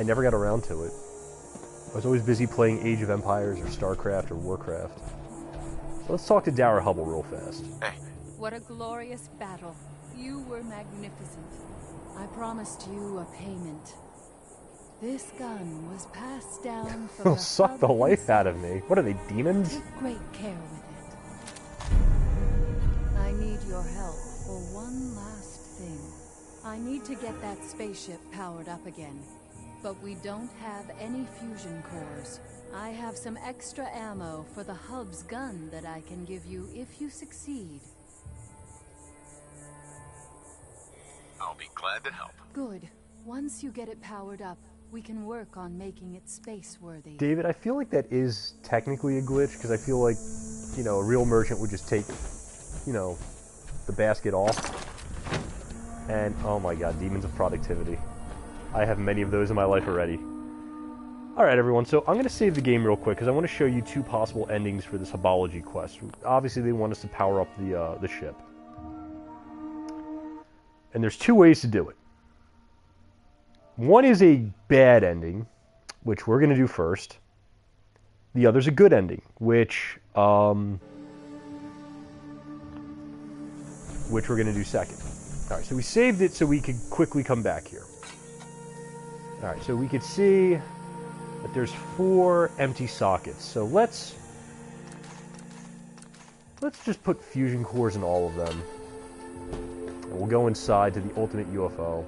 never got around to it. I was always busy playing Age of Empires or StarCraft or Warcraft. So let's talk to Dower Hubble real fast. Hey. What a glorious battle. You were magnificent. I promised you a payment. This gun was passed down from They'll suck the life out of me. What are they, demons? Take great care with it. I need your help for one last thing. I need to get that spaceship powered up again. But we don't have any fusion cores. I have some extra ammo for the hub's gun that I can give you if you succeed. I'll be glad to help. Good. Once you get it powered up, we can work on making it space-worthy. David, I feel like that is technically a glitch, because I feel like, you know, a real merchant would just take, you know, the basket off. And, oh my god, demons of productivity. I have many of those in my life already. Alright everyone, so I'm going to save the game real quick because I want to show you 2 possible endings for this Hubology quest. Obviously they want us to power up the ship. And there's 2 ways to do it. One is a bad ending, which we're going to do first. The other's a good ending, which we're going to do second. Alright, so we saved it so we could quickly come back here. Alright, so we could see that there's 4 empty sockets. So let's just put fusion cores in all of them. And we'll go inside to the ultimate UFO.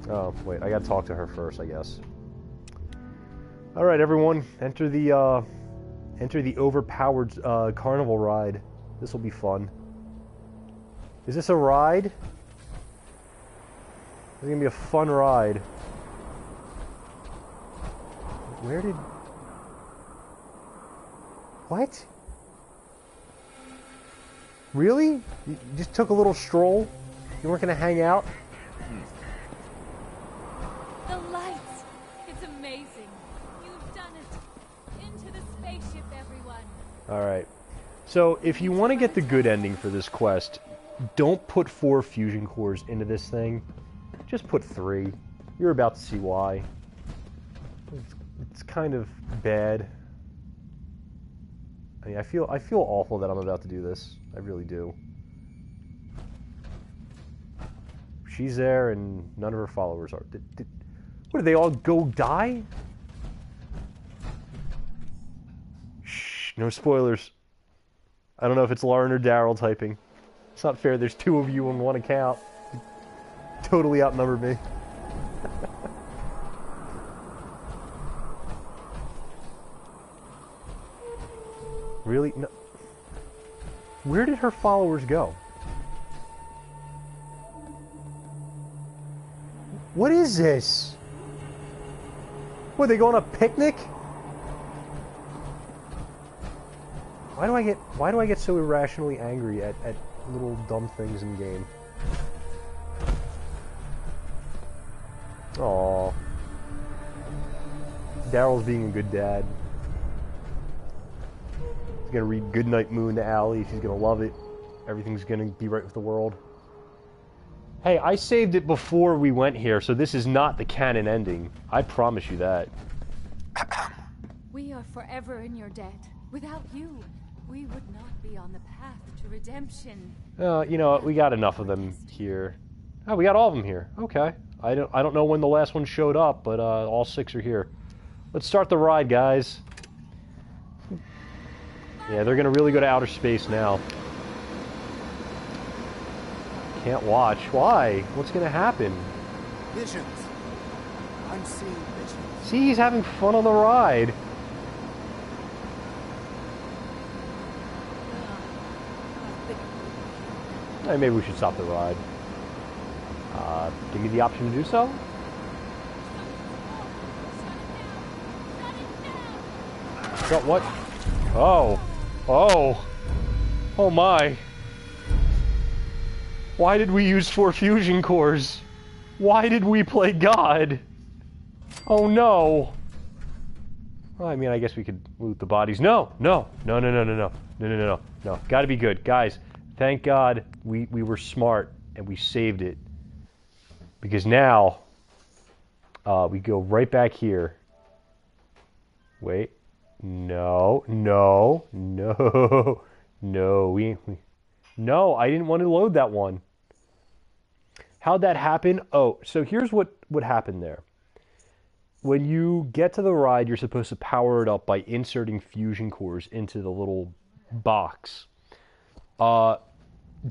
Oh, wait, I gotta talk to her first, I guess. Alright, everyone, enter the overpowered carnival ride. This will be fun. Is this a ride? It's gonna be a fun ride. Where did... What? Really? You just took a little stroll? You weren't gonna hang out? The lights! It's amazing. You've done it. Into the spaceship, everyone. Alright. So, if you want to get the good ending for this quest, don't put 4 fusion cores into this thing. Just put 3. You're about to see why. It's kind of bad. I mean, I feel awful that I'm about to do this. I really do. She's there, and none of her followers are. What, did they all go die? Shh, no spoilers. I don't know if it's Lauren or Daryl typing. It's not fair, there's 2 of you on one account. You totally outnumbered me. Really? No. Where did her followers go? What is this? What, they go on a picnic? Why do I get so irrationally angry at little dumb things in game? Aww. Daryl's being a good dad. He's gonna read Goodnight Moon to Allie. She's gonna love it. Everything's gonna be right with the world. Hey, I saved it before we went here, so this is not the canon ending. I promise you that. We are forever in your debt. Without you, we would not be on the path to redemption. You know what? We got enough of them here. Oh, we got all of them here. Okay. I don't know when the last one showed up, but all 6 are here. Let's start the ride, guys. Yeah, they're gonna really go to outer space now. Can't watch. Why? What's gonna happen? Visions. I'm seeing visions. See, he's having fun on the ride. Hey, maybe we should stop the ride. Give me the option to do so? What? Oh. Oh. Oh my. Why did we use 4 fusion cores? Why did we play God? Oh no. Well, I mean, I guess we could loot the bodies. No. Gotta be good. Guys, thank God we were smart and we saved it. Because now, we go right back here. Wait. No. No, I didn't want to load that one. How'd that happen? Oh, so here's what happened there. When you get to the ride, you're supposed to power it up by inserting fusion cores into the little box.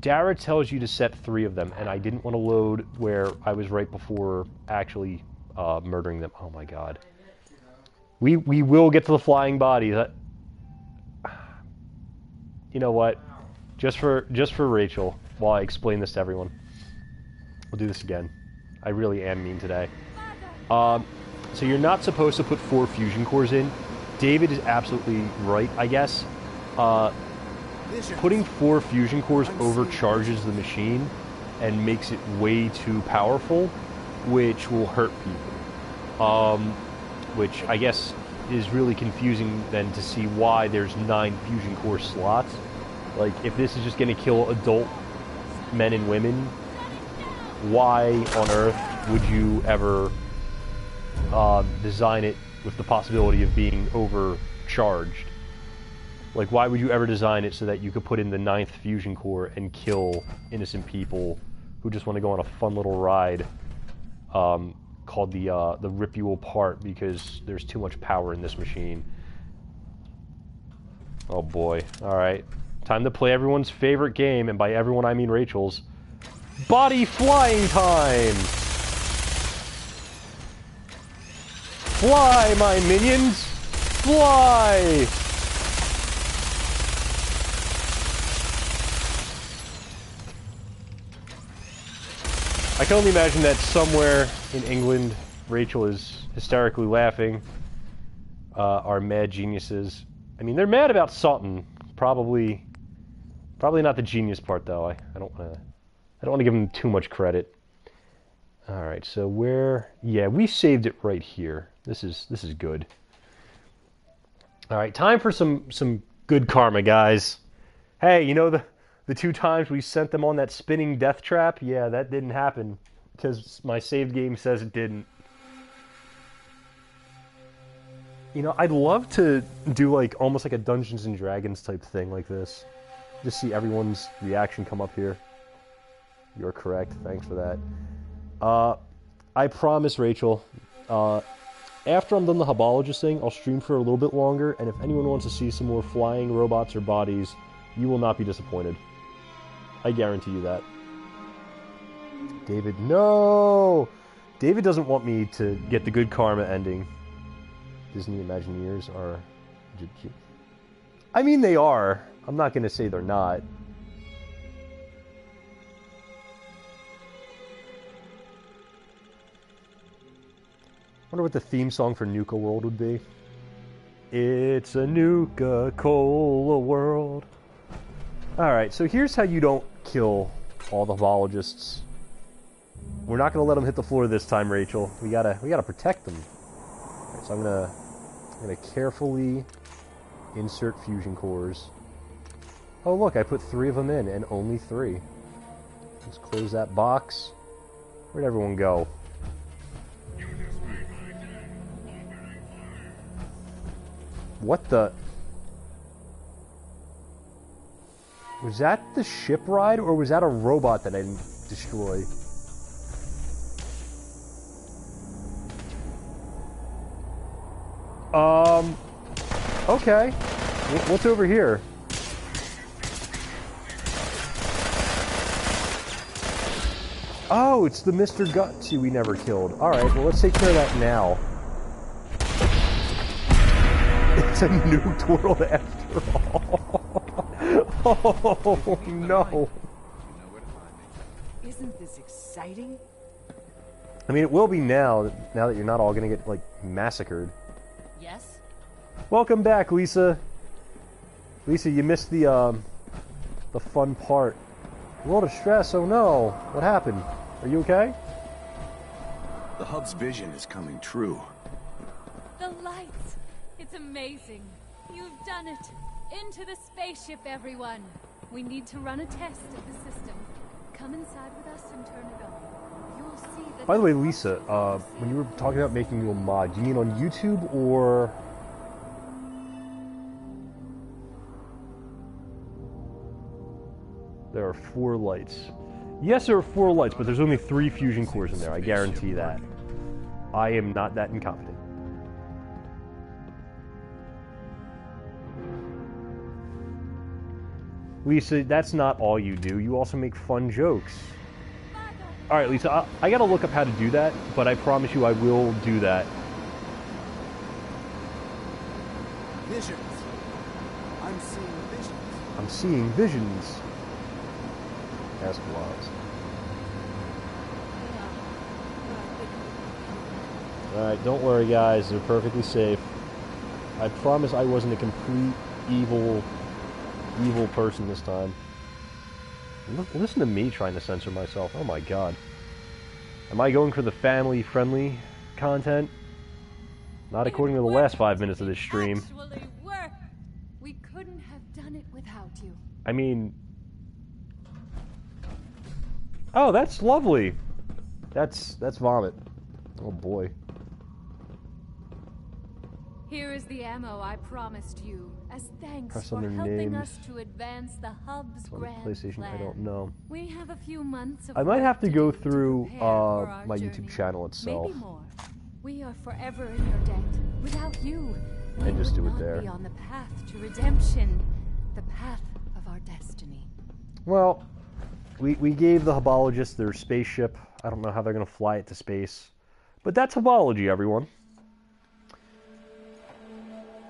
Dara tells you to set 3 of them, and I didn't want to load where I was right before actually murdering them. Oh my god. We will get to the flying body. You know what? Just for Rachel, while I explain this to everyone. We'll do this again. I really am mean today. So you're not supposed to put 4 fusion cores in. David is absolutely right, I guess. Putting 4 fusion cores overcharges the machine and makes it way too powerful, which will hurt people. Which I guess is really confusing then to see why there's 9 fusion core slots. Like, if this is just going to kill adult men and women, why on earth would you ever design it with the possibility of being overcharged? Like, why would you ever design it so that you could put in the 9th fusion core and kill innocent people who just want to go on a fun little ride called the Rip You Apart because there's too much power in this machine? Oh boy. Alright. Time to play everyone's favorite game, and by everyone I mean Rachel's. Body flying time! Fly, my minions! Fly! I can only imagine that somewhere in England, Rachel is hysterically laughing. Our mad geniuses. I mean, they're mad about something. Probably not the genius part, though. I don't want to give them too much credit. All right, so where? Yeah, we saved it right here. This is good. All right, time for some good karma, guys. Hey, you know the 2 times we sent them on that spinning death trap? Yeah, that didn't happen because my saved game says it didn't. You know, I'd love to do like almost like a Dungeons and Dragons type thing like this. Just see everyone's reaction come up here. You're correct. Thanks for that. I promise, Rachel, after I'm done the Hubologist thing, I'll stream for a little bit longer, and if anyone wants to see some more flying robots or bodies, you will not be disappointed. I guarantee you that. David, no! David doesn't want me to get the good karma ending. Disney Imagineers are... I mean, they are. I'm not going to say they're not. I wonder what the theme song for Nuka World would be. It's a Nuka-Cola world. Alright, so here's how you don't kill all the Hubologists. We're not going to let them hit the floor this time, Rachel. We gotta protect them. Right, so I'm gonna carefully insert fusion cores. Oh look, I put 3 of them in, and only 3. Let's close that box. Where'd everyone go? What the... Was that the ship ride, or was that a robot that I didn't destroy? Okay. What's over here? Oh, it's the Mr. Gutsy we never killed. Alright, well, let's take care of that now. It's a nuked world after all. Oh, no. Isn't this exciting? I mean, it will be now that you're not all gonna get, like, massacred. Yes? Welcome back, Lisa. Lisa, you missed the fun part. World of stress, oh no. What happened? Are you okay? The hub's vision is coming true. The lights! It's amazing. You've done it. Into the spaceship, everyone. We need to run a test of the system. Come inside with us and turn it on. You'll see that. By the way, Lisa, when you were talking about making you a mod, do you mean on YouTube or... There are 4 lights. Yes, there are 4 lights, but there's only 3 fusion cores in there. I guarantee that. I am not that incompetent. Lisa, that's not all you do. You also make fun jokes. Alright, Lisa, I gotta look up how to do that, but I promise you I will do that. Visions. I'm seeing visions. I'm seeing visions. Ask Waz. Alright, don't worry guys, they're perfectly safe. I promise I wasn't a complete evil person this time. Look, listen to me trying to censor myself. Oh my god. Am I going for the family-friendly content? Not according to the last 5 minutes of this stream. Actually work. We couldn't have done it without you. I mean... Oh, that's lovely. That's vomit. Oh boy. Here is the ammo I promised you, as thanks Press for on their helping names. us to advance the hub's On grand PlayStation, plan. I don't know. We have a few months of I might work have to go do through prepare for our my journey. YouTube channel itself. Maybe more. We are forever in your debt. Without you, we And just would do it not there. be on the path to redemption, the path of our destiny. Well, we gave the Hubologists their spaceship. I don't know how they're going to fly it to space. But that's Hubology, everyone.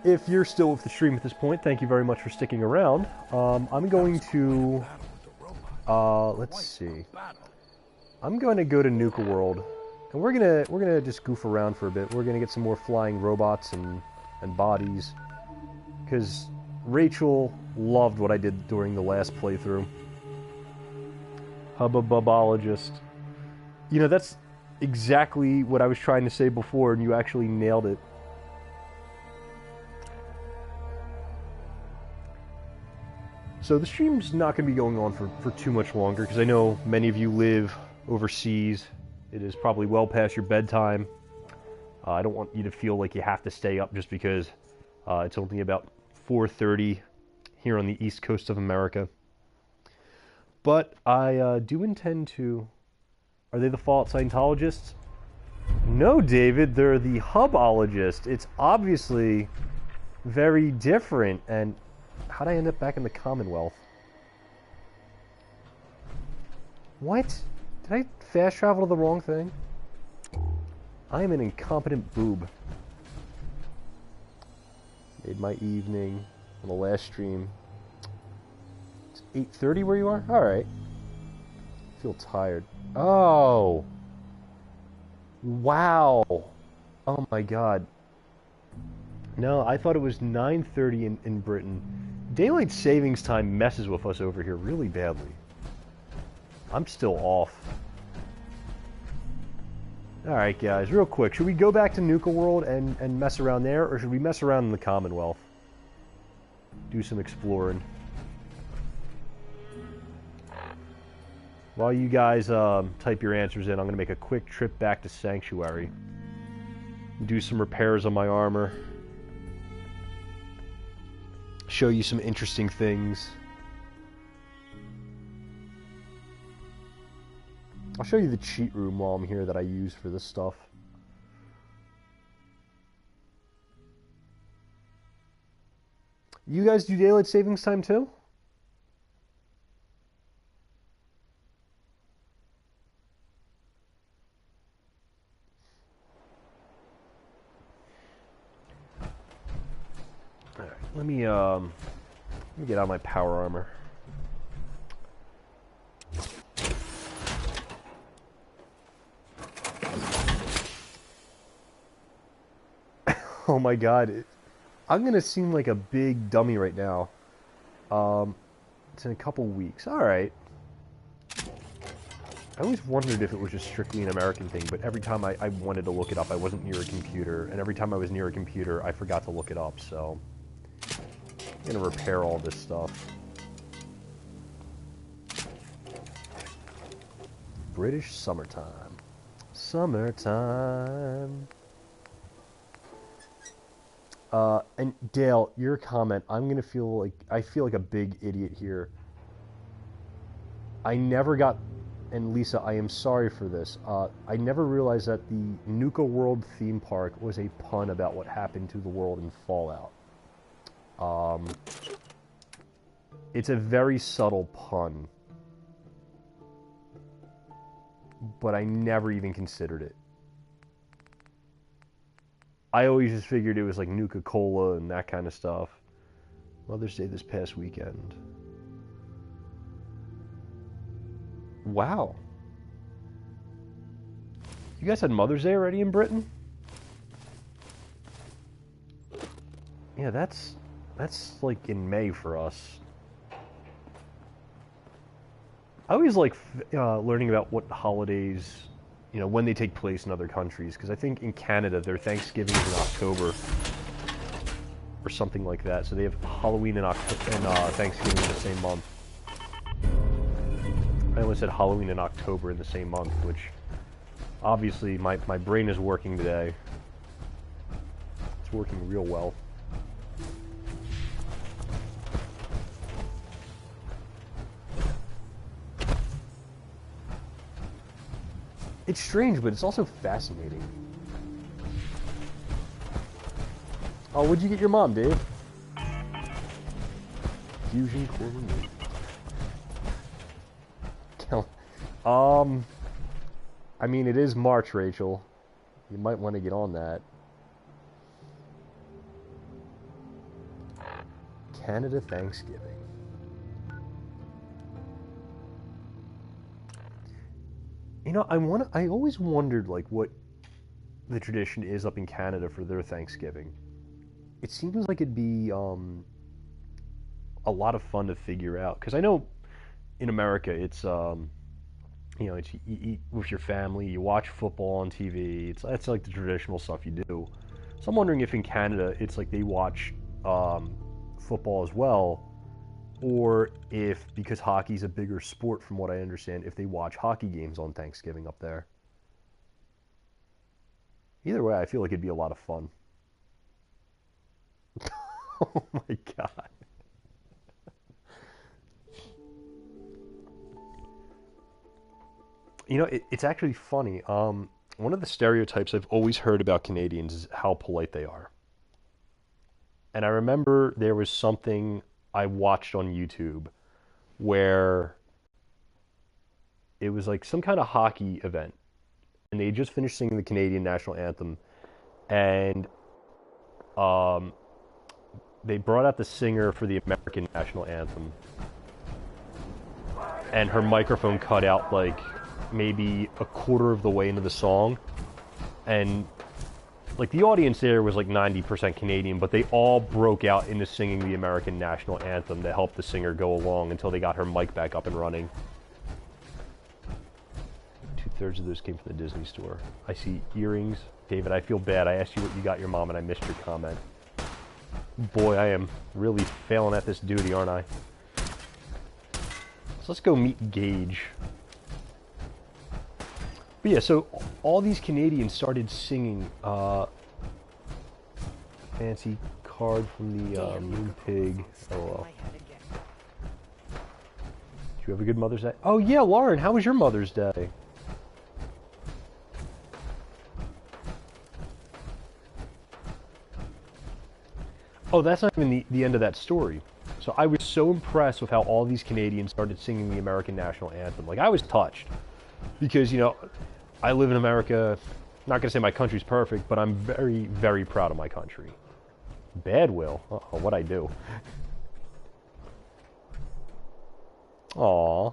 If you're still with the stream at this point, thank you very much for sticking around. I'm going to... let's see. I'm going to go to Nuka World. And we're gonna just goof around for a bit. We're gonna get some more flying robots and bodies. Because Rachel loved what I did during the last playthrough. Hubbologist. You know, that's exactly what I was trying to say before, and you actually nailed it. So the stream's not going to be going on for too much longer, because I know many of you live overseas. It is probably well past your bedtime. I don't want you to feel like you have to stay up just because it's only about 4:30 here on the East Coast of America. But I do intend to... Are they the Fallout Scientologists? No, David, they're the Hubologists. It's obviously very different. And how'd I end up back in the Commonwealth? What? Did I fast travel to the wrong thing? I am an incompetent boob. Made my evening on the last stream. It's 8:30 where you are? Alright. Feel tired. Oh! Wow! Oh my god. No, I thought it was 9:30 in Britain. Daylight savings time messes with us over here really badly. I'm still off. Alright guys, real quick. Should we go back to Nuka World and mess around there, or should we mess around in the Commonwealth? Do some exploring. While you guys type your answers in, I'm going to make a quick trip back to Sanctuary. Do some repairs on my armor. Show you some interesting things. I'll show you the cheat room while I'm here that I use for this stuff. You guys do daylight savings time too? All right, let me get out my power armor. Oh my god. I'm going to seem like a big dummy right now. It's in a couple weeks. Alright. I always wondered if it was just strictly an American thing, but every time I wanted to look it up, I wasn't near a computer. And every time I was near a computer, I forgot to look it up, so... I'm going to repair all this stuff. British summertime. Summertime. And Dale, your comment, I feel like a big idiot here. I never got, and Lisa, I am sorry for this, I never realized that the Nuka World theme park was a pun about what happened to the world in Fallout. It's a very subtle pun, but I never even considered it. I always just figured it was like Nuka-Cola and that kind of stuff. Mother's Day this past weekend. Wow. You guys had Mother's Day already in Britain? Yeah, that's like in May for us. I always like learning about what holidays... you know, when they take place in other countries, because I think in Canada their Thanksgiving is in October or something like that. So they have Halloween and Thanksgiving in the same month. I only said Halloween and October in the same month, which obviously my brain is working today. It's working real well. It's strange, but it's also fascinating. Oh, what'd you get your mom, Dave? Fusion core removed. I mean, it is March, Rachel. You might want to get on that. Canada Thanksgiving. You know, I always wondered, like, what the tradition is up in Canada for their Thanksgiving. It seems like it'd be a lot of fun to figure out. Because I know in America, it's, you know, it's, you eat with your family, you watch football on TV. That's like the traditional stuff you do. So I'm wondering if in Canada, it's like they watch football as well. Or if, because hockey's a bigger sport from what I understand, if they watch hockey games on Thanksgiving up there. Either way, I feel like it'd be a lot of fun. Oh my god. You know, it's actually funny. One of the stereotypes I've always heard about Canadians is how polite they are. And I remember there was something I watched on YouTube where it was like some kind of hockey event, and they just finished singing the Canadian national anthem, and they brought out the singer for the American national anthem, and her microphone cut out like maybe a quarter of the way into the song, and like the audience there was like 90% Canadian, but they all broke out into singing the American national anthem to help the singer go along until they got her mic back up and running. 2/3 of those came from the Disney store. I see earrings. David, I feel bad. I asked you what you got your mom and I missed your comment. Boy, I am really failing at this duty, aren't I? So let's go meet Gage. But yeah, so all these Canadians started singing fancy card from the Moon Pig. Oh well. Did you have a good Mother's Day? Oh yeah, Lauren, how was your Mother's Day? Oh, that's not even the end of that story. So I was so impressed with how all these Canadians started singing the American national anthem. Like, I was touched. Because, you know, I live in America. Not going to say my country's perfect, but I'm very, very proud of my country. Bad will? Uh-oh, what'd I do? Aw.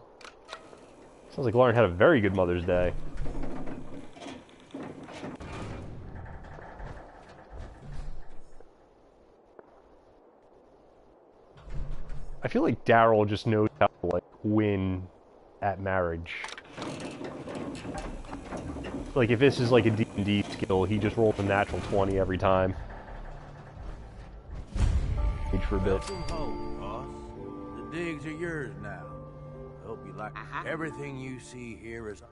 Sounds like Lauren had a very good Mother's Day. I feel like Daryl just knows how to, like, win at marriage. Like, if this is like a D&D skill, he just rolls a natural 20 every time. Wait for a bit. Home, boss. The digs are yours now. I hope you like everything you see here is...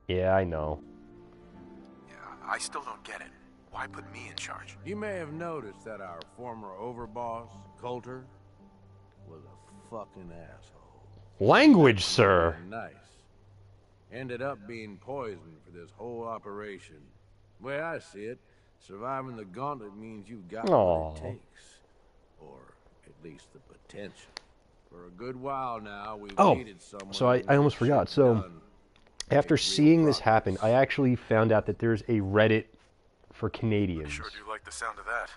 Yeah, I know. Yeah, I still don't get it. Why put me in charge? You may have noticed that our former overboss, Coulter, was a fucking asshole. Language, sir. Nice. Ended up being poisoned for this whole operation. The way I see it, surviving the gauntlet means you've got what it takes. Or at least the potential. For a good while now, we've needed someone... So I almost forgot. So, after seeing this happen, I actually found out that there's a Reddit for Canadians. I sure do like the sound of that.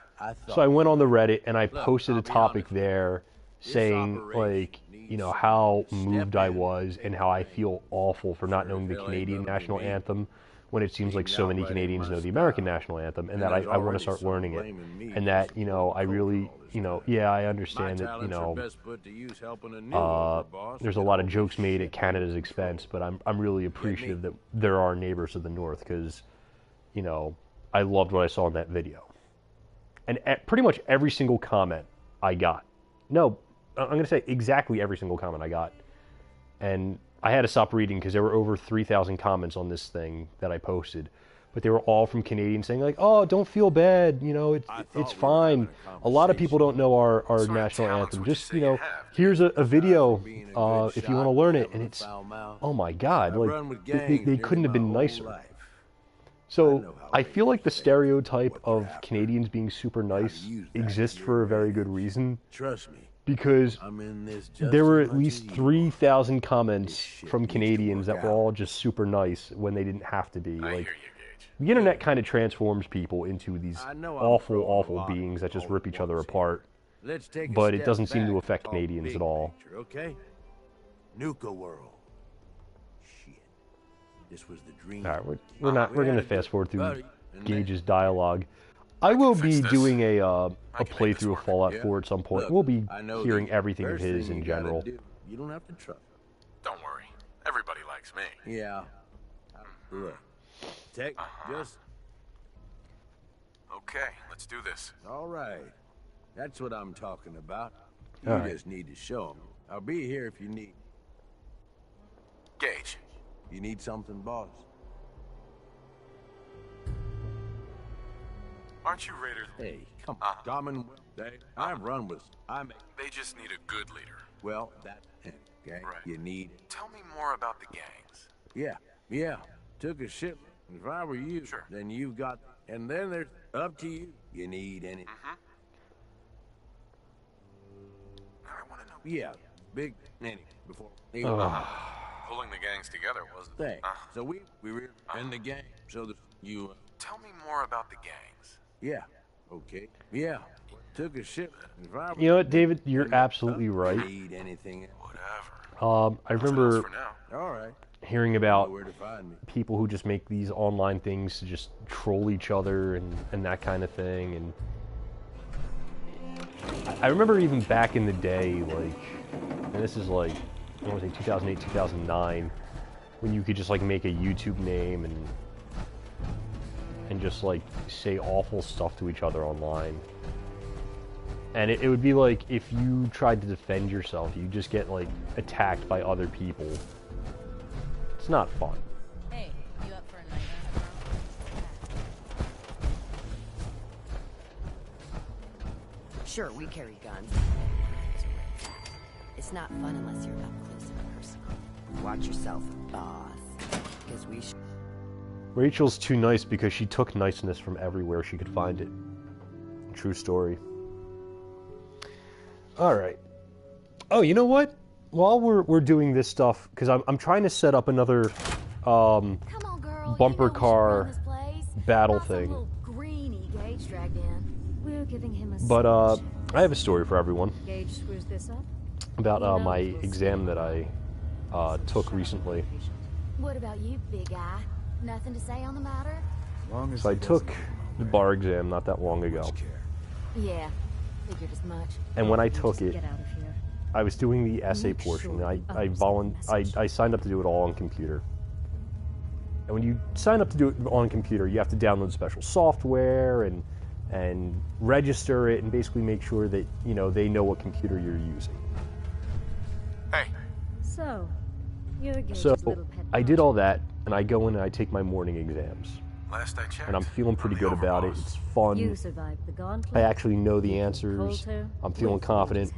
So I went on the Reddit and I posted a topic there saying, like, you know, how moved I was and how I feel awful for not knowing the Canadian national anthem when it seems like so many Canadians know the American national anthem, and that I want to start learning it. And that, you know, I really, you know, yeah, I understand that, you know, there's a lot of jokes made at Canada's expense, but I'm really appreciative that there are neighbors of the North, because, you know, I loved what I saw in that video. And pretty much every single comment I got, no, I'm going to say exactly every single comment I got. And I had to stop reading because there were over 3,000 comments on this thing that I posted. But they were all from Canadians saying, like, oh, don't feel bad, you know, it's fine. A lot of people don't know our national anthem. Just, you know, here's a video if you want to learn it. And it's, oh my God, like, they couldn't have been nicer. So I feel like the stereotype of Canadians being super nice exists for a very good reason. Trust me. Because there were at least 3,000 comments from Canadians that were all just super nice when they didn't have to be. Like, the internet kind of transforms people into these awful, awful beings that just rip each other apart. But it doesn't seem to affect Canadians at all. Okay? Nuka World. Shit. This was the dream. All right, we're going to fast forward through Gage's dialogue. I will be doing a playthrough of Fallout 4 at some point. We'll be hearing everything of his in general. You don't have to trust. Don't worry. Everybody likes me. Yeah. Look. Tech, just... Okay, let's do this. All right. That's what I'm talking about. All You right. just need to show them. I'll be here if you need... Gage. You need something, boss? Aren't you Raiders? Hey, come on. Commonwealth Day. I've run with... They just need a good leader. Well, that... Okay, Right. you need... Tell me more about the gangs. Yeah. Took a ship. If I were you, Sure. then you've got... And then there's... Up to you. You need any... I want to know. Yeah. Big... Anyway, before... Pulling the gangs together was the thing. So we were in the gang. So that you... Tell me more about the gangs. Yeah. Okay. Yeah. Took a ship. If I were You know what, David? You're absolutely right. need anything... Whatever. I remember For now. All right. hearing about Where to find me. people who just make these online things to just troll each other and that kind of thing. And I remember even back in the day, like, and this is like, I want to say 2008, 2009, when you could just like make a YouTube name and just like say awful stuff to each other online. And it would be like if you tried to defend yourself, you just get like attacked by other people. It's not fun. Hey, you up for a night out? Sure, we carry guns. It's not fun unless you're up close and personal. Watch yourself, boss. Because we Rachel's too nice because she took niceness from everywhere she could find it. True story. All right. Oh, you know what? While we're doing this stuff, because I'm trying to set up another Come on, girl. bumper car battle thing. Greenie Gage dragged in. We're giving him a But I have a story for everyone Gage screws this up. about my exam that I took recently. What about you, big guy? Nothing to say on the matter? So I took the bar exam not that long ago. Yeah, figured as much. And when I took it, Get out of here. I was doing the essay portion. I signed up to do it all on computer. And when you sign up to do it on computer, you have to download special software and register it and basically make sure that they know what computer you're using. Hey. So, you're Gage's So little pet I did all that, and I go in and I take my morning exams. Last I checked. And I'm feeling pretty good about it. It's fun. You survived the gauntlet. I actually know the answers. I'm feeling confident.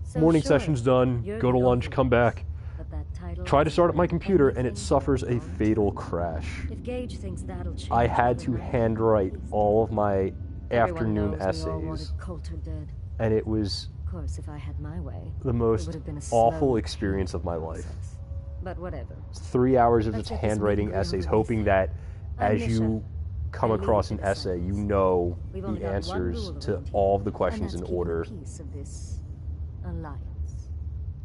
So Morning sure, session's done. you're Go to the lunch, come back. But that title Try to start up my isn't computer, and it anything suffers a but fatal crash. If Gage thinks that'll change, I had to then handwrite all of my everyone afternoon knows we all wanted essays, Coulter dead. and it was Of course, if I had my way, the it most would have been a awful slow experience of my life. process. But whatever. 3 hours of Let's just get this handwriting meeting essays, going. hoping that I'm as you Misha. come I lead across with an a essay, you sentence. know We've only the got one answers rule to around here, all of the and questions that's in keeping order. Piece of this alliance.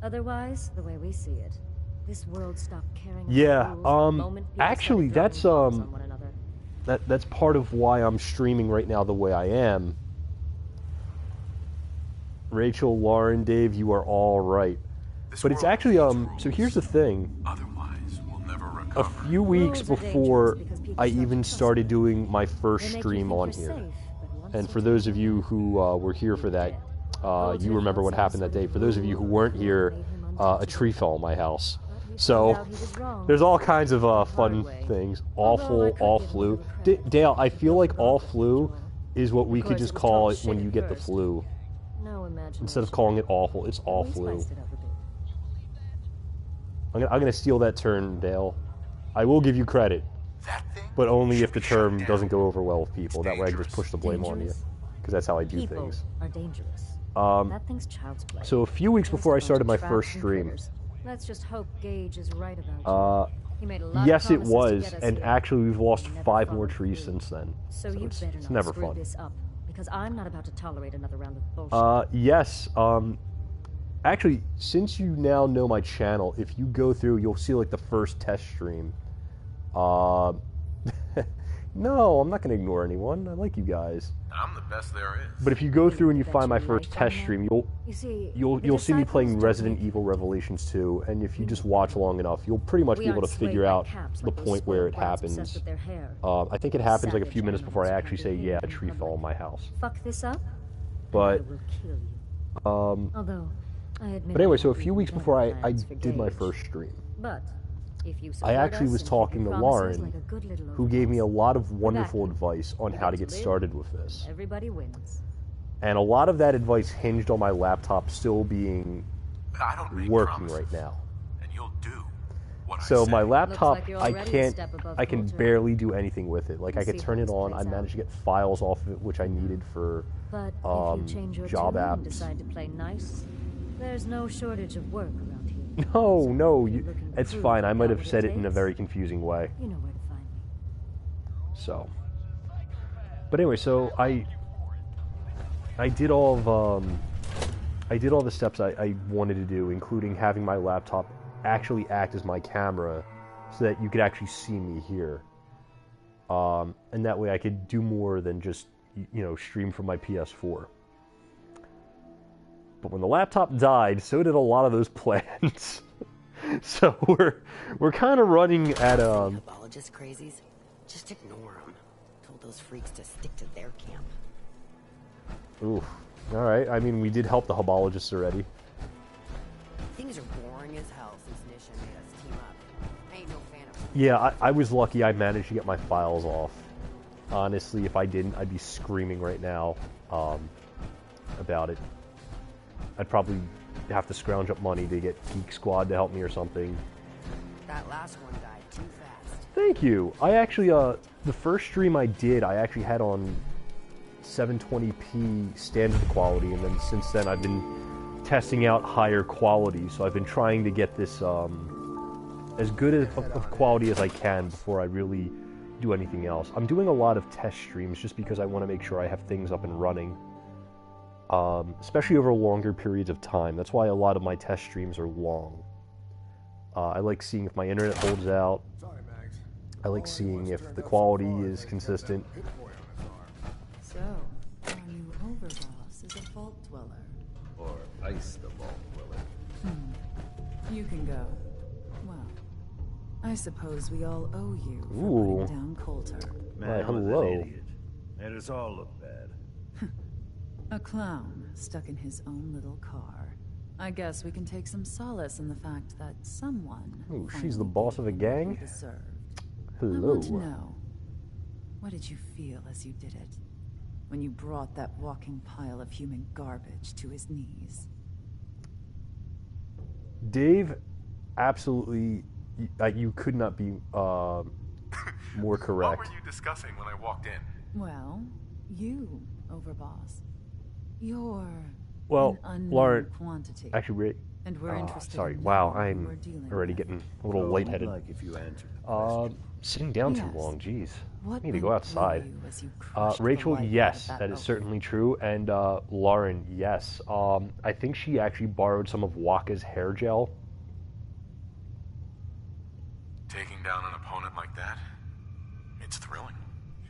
Otherwise, the way we see it, this world stopped caring about Yeah, rules the moment people actually, started that's dropping bombs on one another. that's part of why I'm streaming right now the way I am. Rachel, Lauren, Dave, you are all right. But it's actually so here's the thing. Otherwise, we'll never A recover. few weeks Rules are before dangerous because people I start to even trust started them. doing my They first make you stream think on you're here, safe, but once and you for those of you who were here for that, you remember what happened that day. For those of you who weren't here, a tree fell on my house. So there's all kinds of fun things. All flu. Dale, I feel like all flu is what we could just call it when you get the flu. No imagination. Instead of calling it awful, it's all We flu. spiced it up a bit. I'm gonna steal that term, Dale. I will give you credit, but only if the term doesn't go over well with people. That way I can just push the blame on you, Dangerous? because that's how I do People things. are dangerous. That thing's child's play. So a few weeks Just before a I bunch started of my traps first and stream, critters. Let's just hope Gage is right about you. He made a lot yes, of it promises to was, get us and here. actually we've lost He never 5 more followed trees through. since then. So you it's better not never screw fun. this up, because I'm not about to tolerate another round of bullshit. Yes. Actually, since you now know my channel, if you go through, you'll see like the first test stream. No, I'm not going to ignore anyone. I like you guys. I'm the best there is. But if you go through and you find my first test stream, You see, you'll the see me playing disciples Resident don't Evil Revelations 2, and if you just watch long enough, you'll pretty much We be able to aren't swayed figure by out caps the like those point where it spoiled brats obsessed happens. with their hair. I think it happens like a few Savage minutes before I animals actually who say, behave yeah, a in tree fell public. on my house. Fuck this up, But, and I will kill you. um, Although, I admit but anyway, I so a have few weeks better before I plans for did my Gage. first stream, But if you I support actually us was and keep talking to your promises Lauren, like a good little who gave me a lot of wonderful back. advice on You how to get get to live. started with this. Everybody wins. And a lot of that advice hinged on my laptop still being I don't make working promises, right now. and you'll do what I So say. my laptop, like you're I already a can't, step above I can Coulter. barely do anything with it. Like I We'll could see turn how it this on, I plays managed out. to get files off of it, which I needed for But if you change your job tune and apps. decide to play nice, there's no shortage of work around here. No, no, If you're looking to it's prove fine. you I got might have what it said it in a takes, very confusing way. You know where to find me. So, but anyway, so I did all of I did all the steps I wanted to do, including having my laptop actually act as my camera, so that you could actually see me here, and that way I could do more than just stream from my PS4. But when the laptop died, so did a lot of those plans. So we're kind of running at Apologist crazies? Just ignore them. Told those freaks to stick to their camp. Oof. All right. I mean, we did help the Hubologists already. Things are boring as hell since Nisha made us team up. I ain't no fan of them. Yeah, I was lucky I managed to get my files off. Honestly, if I didn't, I'd be screaming right now about it. I'd probably have to scrounge up money to get Geek Squad to help me or something. That last one died too fast. Thank you. I actually, the first stream I did, I actually had on 720p standard quality, and then since then I've been testing out higher quality, so I've been trying to get this as good of quality as I can before I really do anything else. I'm doing a lot of test streams just because I want to make sure I have things up and running, especially over longer periods of time. That's why a lot of my test streams are long. I like seeing if my internet holds out. I like seeing if the quality is consistent. So, our new overboss is a vault dweller. Or ice the vault dweller. You can go. Well, I suppose we all owe you for Ooh. putting down Coulter. Man, hello. an idiot. Made us all look bad. A clown stuck in his own little car. I guess we can take some solace in the fact that someone... Ooh, she's the boss of a gang? Hello. I want to know, what did you feel as you did it? When you brought that walking pile of human garbage to his knees? Dave, absolutely, you could not be more correct. What were you discussing when I walked in? Well, you, Overboss. You're Well, an unknown Lauren, quantity. actually, and we're interested sorry, in wow, knowing who we're I'm dealing already with. getting a little lightheaded. Like if you answered. Sitting down too Yes. long, jeez. What I need to go went through outside. you as you crushed the Rachel, life out of yes, that that is oaf? certainly true. And Lauren, yes. I think she actually borrowed some of Waka's hair gel. Taking down an opponent like that, it's thrilling.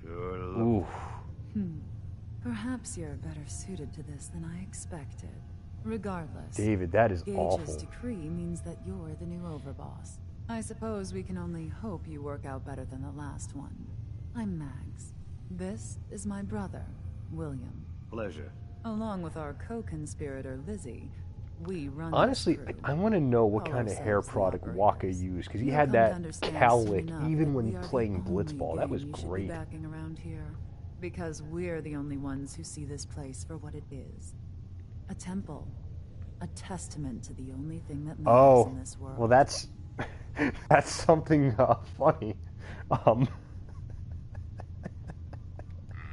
Sure. Ooh. Perhaps you're better suited to this than I expected. Regardless, David, that is Gage's awful. decree means that you're the new overboss. I suppose we can only hope you work out better than the last one. I'm Mags. This is my brother, William. Pleasure. Along with our co-conspirator, Lizzie, we run Honestly, this crew. I want to know what Call kind of hair ourselves the product Waka Operators. used, because he You'll had come to that understand cowlick soon enough even that when we are the playing only Blitzball. That was gang you should be great. backing around here, because we're the only ones who see this place for what it is. A temple. A testament to the only thing that matters in this world. Well, that's that's something funny.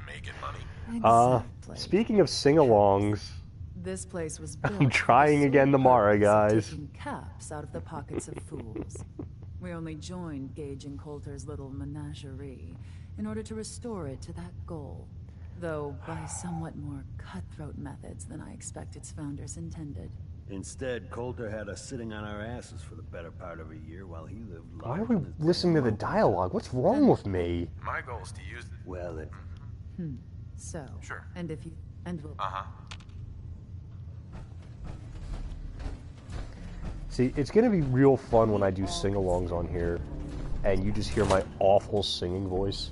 Making money. Exactly. Speaking of sing-alongs, This place was built I'm trying again tomorrow, guys. taking caps out of the pockets of fools. We only joined Gage and Coulter's little menagerie in order to restore it to that goal, though by somewhat more cutthroat methods than I expect its founders intended. Instead, Coulter had us sitting on our asses for the better part of a year while he lived why are large we in his listening to the den. dialogue? What's wrong with me? My goal is to use it. Well, it... So, Sure. and if you, and we'll... See, it's going to be real fun when I do sing-alongs on here, and you just hear my awful singing voice.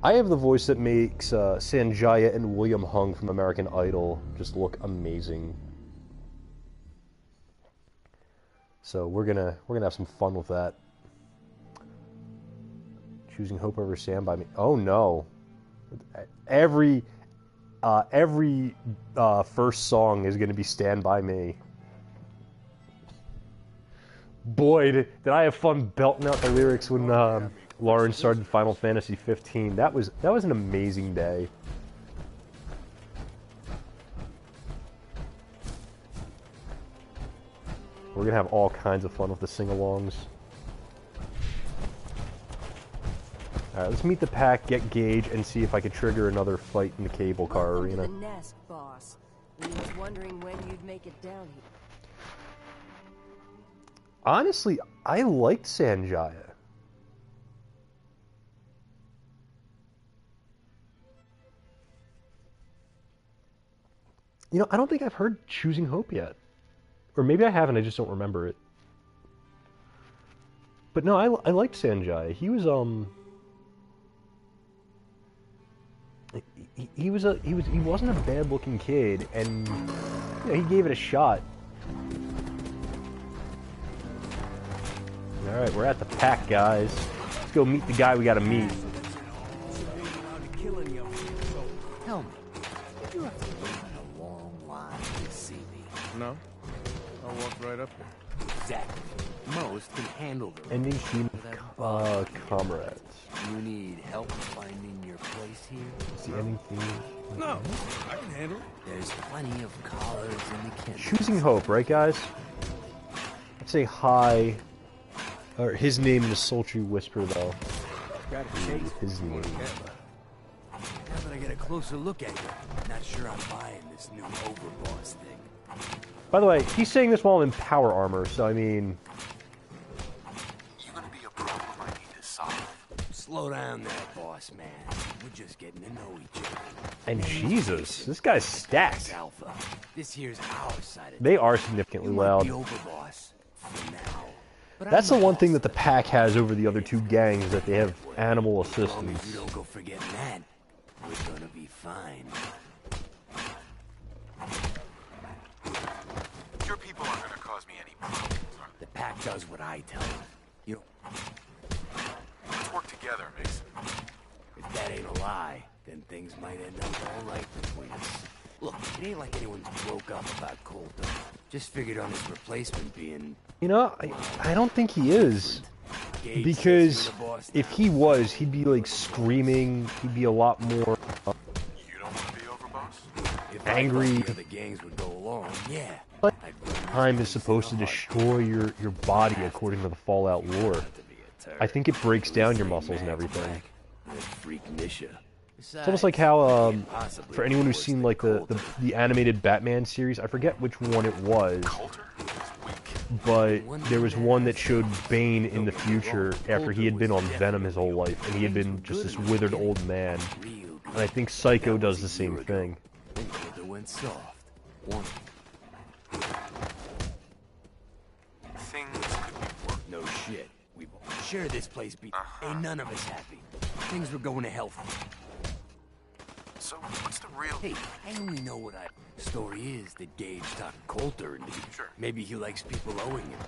I have the voice that makes Sanjaya and William Hung from American Idol just look amazing. So we're gonna have some fun with that. Choosing Hope over Sam by me. Oh no! Every first song is gonna be Stand By Me. Boy, did I have fun belting out the lyrics when Lauren started Final Fantasy 15. That was an amazing day. We're gonna have all kinds of fun with the sing-alongs. Alright, let's meet the pack, get Gage, and see if I can trigger another fight in the cable car arena. The nest, boss. We was wondering when you'd make it down here. Honestly, I liked Sanjaya. You know, I don't think I've heard Choosing Hope yet. Or maybe I haven't, I just don't remember it. But no, I liked Sanjaya. He was, he wasn't a bad-looking kid, and you know, he gave it a shot. Alright, we're at the pack, guys. Let's go meet the guy we gotta meet. Tell me, did you have to wait in a long line to see me? No. I'll walk right up there. Exactly. Most can handle them. Ending team of comrades. You need help finding your place here? See anything? No, I can handle it. There's plenty of collars in the kitchen. Choosing Hope, right, guys? I'd say hi. Or his name in a sultry whisper, though. His name. Now that I get a closer look at you, not sure I'm buying this new overboss thing. By the way, he's saying this while I'm in power armor, so I mean... You're gonna be a problem I need to solve. Slow down there, boss man. We're just getting to know each other. And Jesus, this guy's stacked. Alpha. This here's our side of They are significantly loud. the overboss for now. But That's the one thing that the pack has over the other two gangs, is that they have animal as long as assistants. you don't go forgetting that, we're gonna be fine. Your people aren't gonna cause me any problems. The pack does what I tell them. You know, Let's work together, Mason. if that ain't a lie, then things might end up all right between us. Look, it ain't like anyone broke up about Coulter. Just figured on his replacement being... You know, I don't think he is. Gage Because says you're the boss if he was, he'd be like screaming, he'd be a lot more You don't want to be overboss? If angry. I thought the other gangs would go along, yeah. But time is supposed to destroy your body according to the Fallout lore. I think it breaks down your muscles and everything. That freak Nisha. It's almost like how, for anyone who's seen like the animated Batman series, I forget which one it was, but there was one that showed Bane in the future after he had been on Venom his whole life, and he had been just this withered old man. And I think Psycho does the same thing. Coulter went soft. One. Things could be worse. No shit. We share this place, ain't none of us happy. Things were going to hell. So, what's the real... Hey, I only know what story is that Gage talked Coulter into. Sure. Maybe he likes people owing him.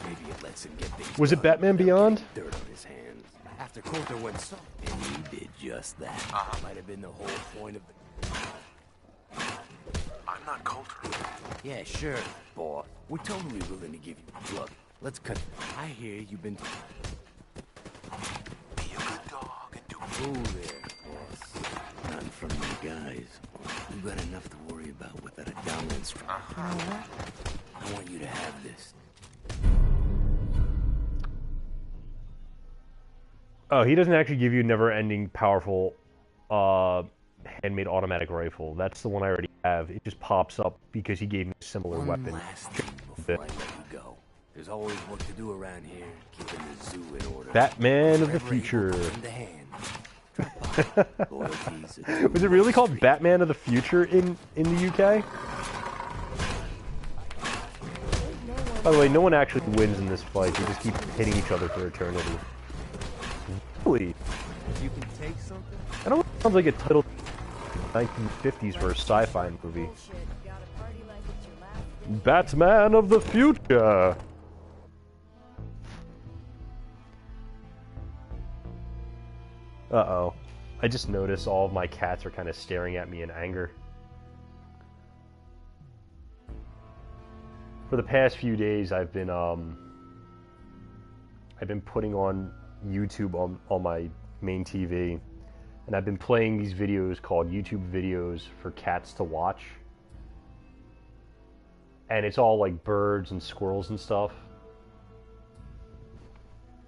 Maybe it lets him get things Was it done Batman without Beyond? getting dirt on his hands. After Coulter went soft, and he did just that. Might have been the whole point of the... I'm not Coulter. Yeah, sure, boss. We're totally willing to give you... Look, let's cut... I hear you've been... Be a good dog and do Oh there, boss. Not in front of my guys. We've got enough to worry about without a dominant strike. You know what? I want you to have this. Oh, he doesn't actually give you a never-ending powerful handmade automatic rifle. That's the one I already have. It just pops up because he gave me a similar weapon. Last thing before I let you go. There's always work to do around here, keeping the zoo in order. Batman of the future. In the hand. Was it really called Batman of the Future in the UK? By the way, no one actually wins in this fight. They just keep hitting each other for eternity. Really? You can take something? I don't know, it sounds like a title 1950s for a sci-fi movie. Batman of the Future! Uh-oh. I just noticed all of my cats are kind of staring at me in anger. For the past few days, I've been putting on YouTube on my main TV, and I've been playing these videos called YouTube videos for cats to watch. And it's all like birds and squirrels and stuff.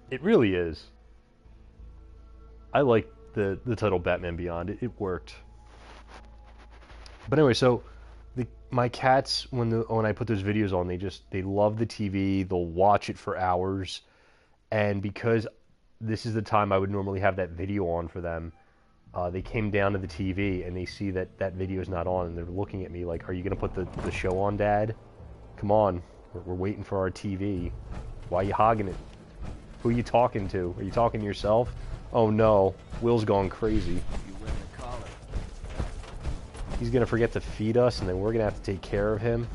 It really is. I like the title Batman Beyond. It worked. But anyway, so my cats, when I put those videos on, they love the TV. They'll watch it for hours. And because this is the time I would normally have that video on for them, they came down to the TV and they see that video is not on, and they're looking at me like, "Are you gonna put the show on, Dad? Come on, we're waiting for our TV. Why are you hogging it? Who are you talking to? Are you talking to yourself? Oh no, Will's gone crazy. He's gonna forget to feed us, and then we're gonna have to take care of him."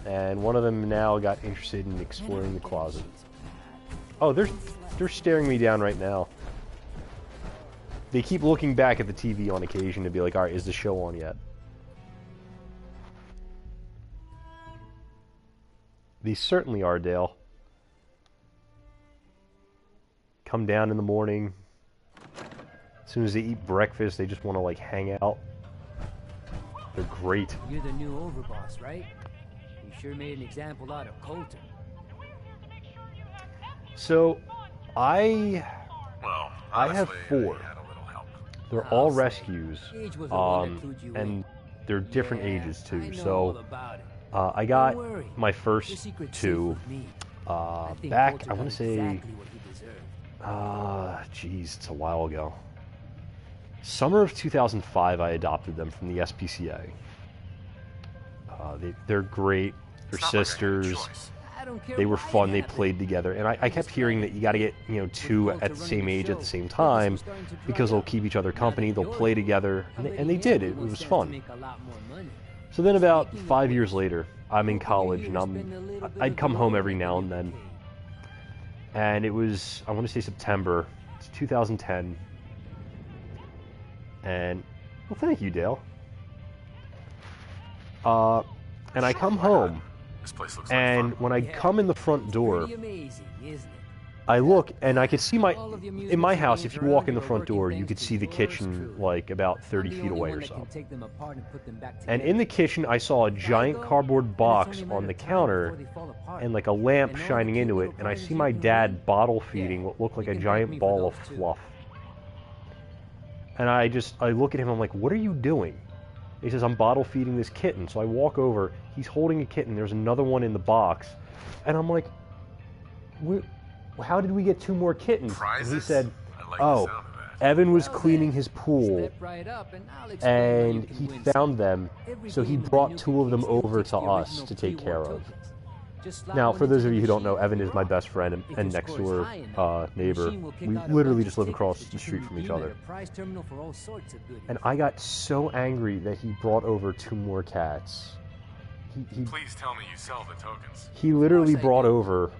And one of them now got interested in exploring the closet. Oh, they're staring me down right now. They keep looking back at the TV on occasion to be like, "All right, is the show on yet?" They certainly are, Dale. come down in the morning. As soon as they eat breakfast, they just want to, like, hang out. They're great. You're the new overboss, right? You sure made an example out of Coulter. So, I have 4. They're all rescues, and they're different ages too. So, I got my first 2 back, I want to say, geez, it's a while ago. Summer of 2005, I adopted them from the SPCA. They're great. They're sisters. They were fun. They played together. And I kept hearing that you got to get, 2 at the same age at the same time because they'll keep each other company. They'll play together. And they did. It was fun. So then about 5 years later, I'm in college, and I'd come home every now and then. And it was, I want to say September. It's 2010. And, well, thank you, Dale. And I come home, and when I come in the front door, I look, and I could see in my house, if you walk in the front door, you could see the kitchen, like, about 30 feet away or so. And in the kitchen, I saw a giant cardboard box on the counter, and, like, a lamp shining into it, and I see my dad bottle feeding what looked like a giant ball of fluff. And I look at him, I'm like, what are you doing? He says, I'm bottle feeding this kitten. So I walk over, he's holding a kitten, there's another one in the box. And I'm like, how did we get 2 more kittens? And he said, Evan was cleaning his pool, and he found them, so he brought 2 of them over to us to take care of. Now, for those of you who don't know, Evan is my best friend and next door neighbor. We literally just live across the street from each other. And I got so angry that he brought over 2 more cats. Please tell me you sell the tokens. He literally brought over,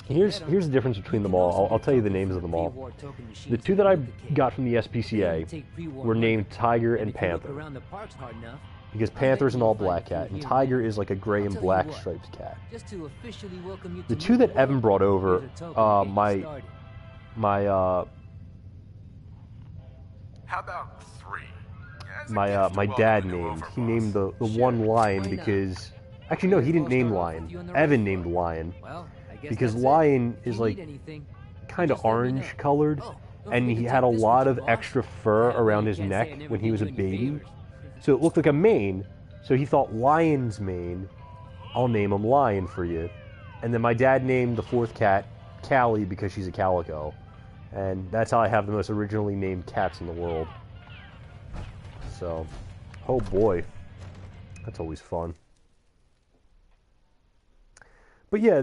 here's the difference between them all. I'll tell you the names of them all. The 2 that I got from the SPCA were named Tiger and Panther. Because Panther's an all-black cat, and Tiger is like a gray and black striped cat. The 2 that Evan brought over, my How about 3? My dad named. He named the one Lion because... Actually, no, he didn't name Lion. Evan named Lion. Because Lion is like kind of orange-colored, and he had a lot of extra fur around his neck when he was a baby. So it looked like a mane, so he thought Lion's mane, I'll name him Lion for you. And then my dad named the 4th cat Callie because she's a calico. And that's how I have the most originally named cats in the world. So, oh boy, that's always fun. But yeah,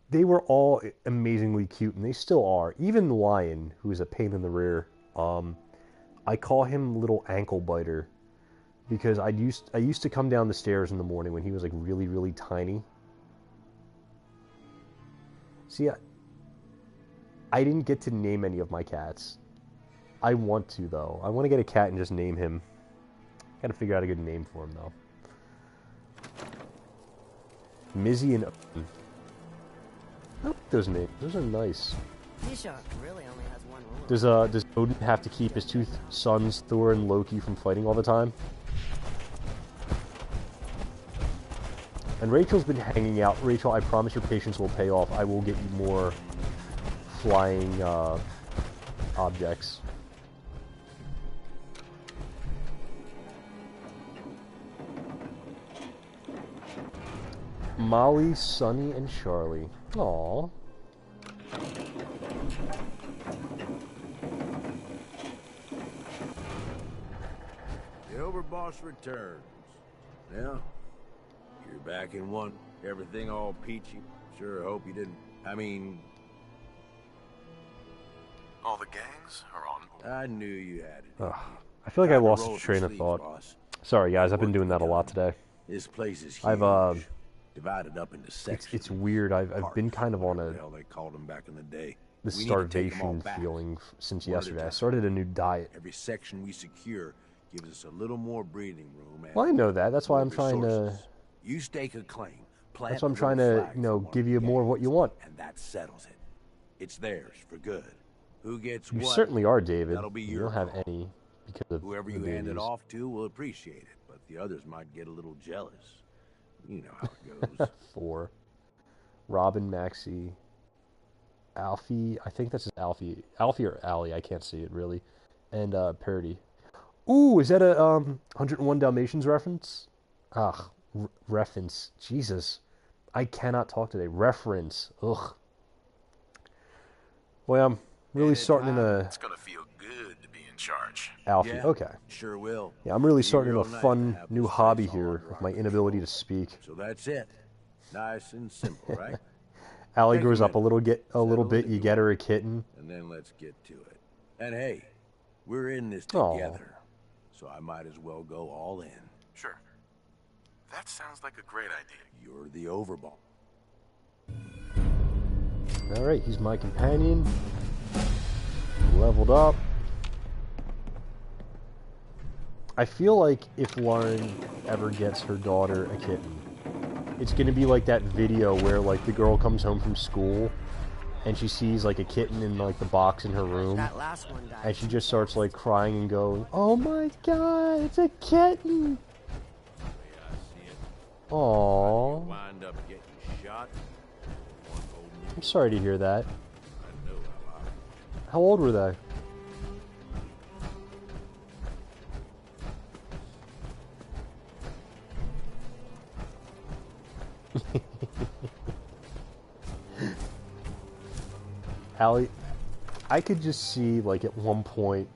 they were all amazingly cute, and they still are. Even Lion, who's a pain in the rear, I call him Little Ankle Biter. Because I used to come down the stairs in the morning when he was like really, really tiny. See, I didn't get to name any of my cats. I want to, though. I want to get a cat and just name him. Gotta figure out a good name for him, though. Mizzy and Odin. I like those names. Those are nice. T-Shark really only has 1 rule. Does Odin have to keep his 2 sons, Thor and Loki, from fighting all the time? And Rachel's been hanging out. Rachel, I promise your patience will pay off. I will get you more flying objects. Molly, Sunny, and Charlie. Aww. The overboss returns. Yeah? You're back in one. Everything all peachy. Sure hope you didn't... I mean... All the gangs are on. I knew you had it. I feel like I lost a train of thought. Sorry, guys. I've been doing that a lot today. This place is huge. I've divided up into sections. It's weird. I've been kind of on a they called them back in the day. The starvation feeling since yesterday. I started a new diet. Every section we secure gives us a little more breathing room. Well, I know that. That's why I'm trying to. You stake a claim. That's why I'm trying to, give you more of what you want. And that settles it. It's theirs for good. Who gets You what? certainly are, David. That'll be You your don't have call. any because of Whoever the you hand it babies. off to will appreciate it, but the others might get a little jealous. You know how it goes. 4. Robin, Maxie, Alfie. I think this is Alfie. Alfie or Allie. I can't see it really. And Parody. Ooh, is that a 101 Dalmatians reference? Reference. Jesus. I cannot talk today. Reference. Ugh. Boy, I'm really starting in a... It's gonna feel good to be in charge. Alfie, Yeah, okay. Sure will. Yeah, I'm really Be starting real a nice fun to have new this hobby place all here under with our my inability to speak. So that's it. Nice and simple, right? Allie Take a grows up a minute. little bit, you get her a kitten. And then let's get to it. And hey, we're in this Aw. together, so I might as well go all in. Sure. That sounds like a great idea. You're the overball. Alright, he's my companion. Leveled up. I feel like if Lauren ever gets her daughter a kitten, it's gonna be like that video where like the girl comes home from school and she sees like a kitten in like the box in her room, That last one died. and she just starts like crying and going, "Oh my god, it's a kitten!" Aww. Wind up getting shot. I'm sorry to hear that. How old were they? Allie, I could just see, like, at one point,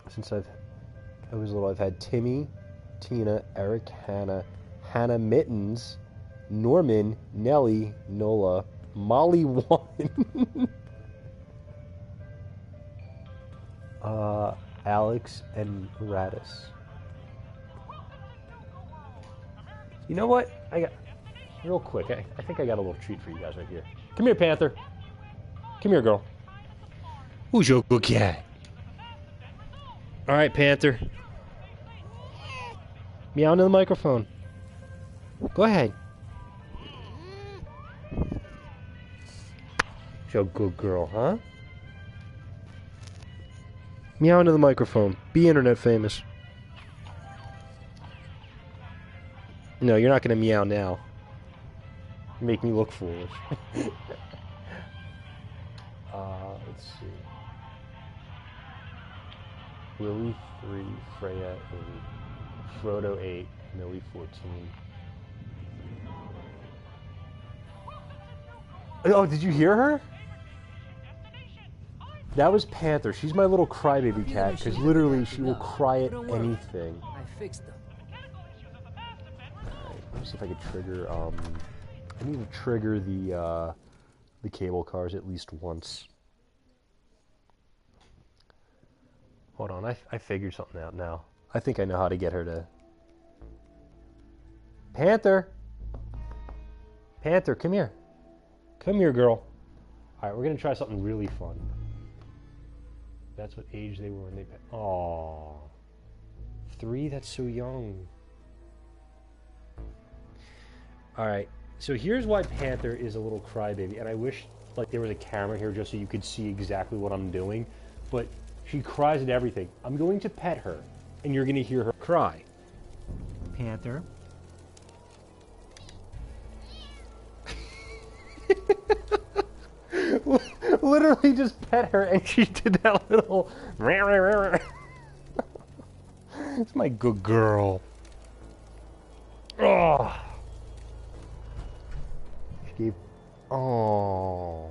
since I was little, I've had Timmy, Tina, Eric, Hannah Mittens, Norman, Nellie, Nola, Molly 1, Alex, and Radis. You know what? Real quick, I think I got a little treat for you guys right here. Come here, Panther. Come here, girl. Who's your good cat? All right, Panther. Meow into the microphone. Go ahead. You're a good girl, huh? Meow into the microphone. Be internet famous. No, you're not going to meow now. You make me look foolish. Let's see. Willie 3, Freya 8, Frodo 8, Millie 14. Oh, did you hear her? That was Panther. She's my little crybaby cat, because literally she will cry at anything. I fixed them. Alright, let me see if I could trigger, I need to trigger the cable cars at least once. Hold on, I figured something out now. I think I know how to get her to... Panther! Panther, come here. Come here, girl. Alright, we're gonna try something really fun. That's what age they were when they... Aww. 3? That's so young. Alright, so here's why Panther is a little crybaby, and I wish like there was a camera here just so you could see exactly what I'm doing, but she cries at everything. I'm going to pet her, and you're going to hear her cry. Panther. Literally just pet her, and she did that little... It's my good girl. Oh. She gave... Oh.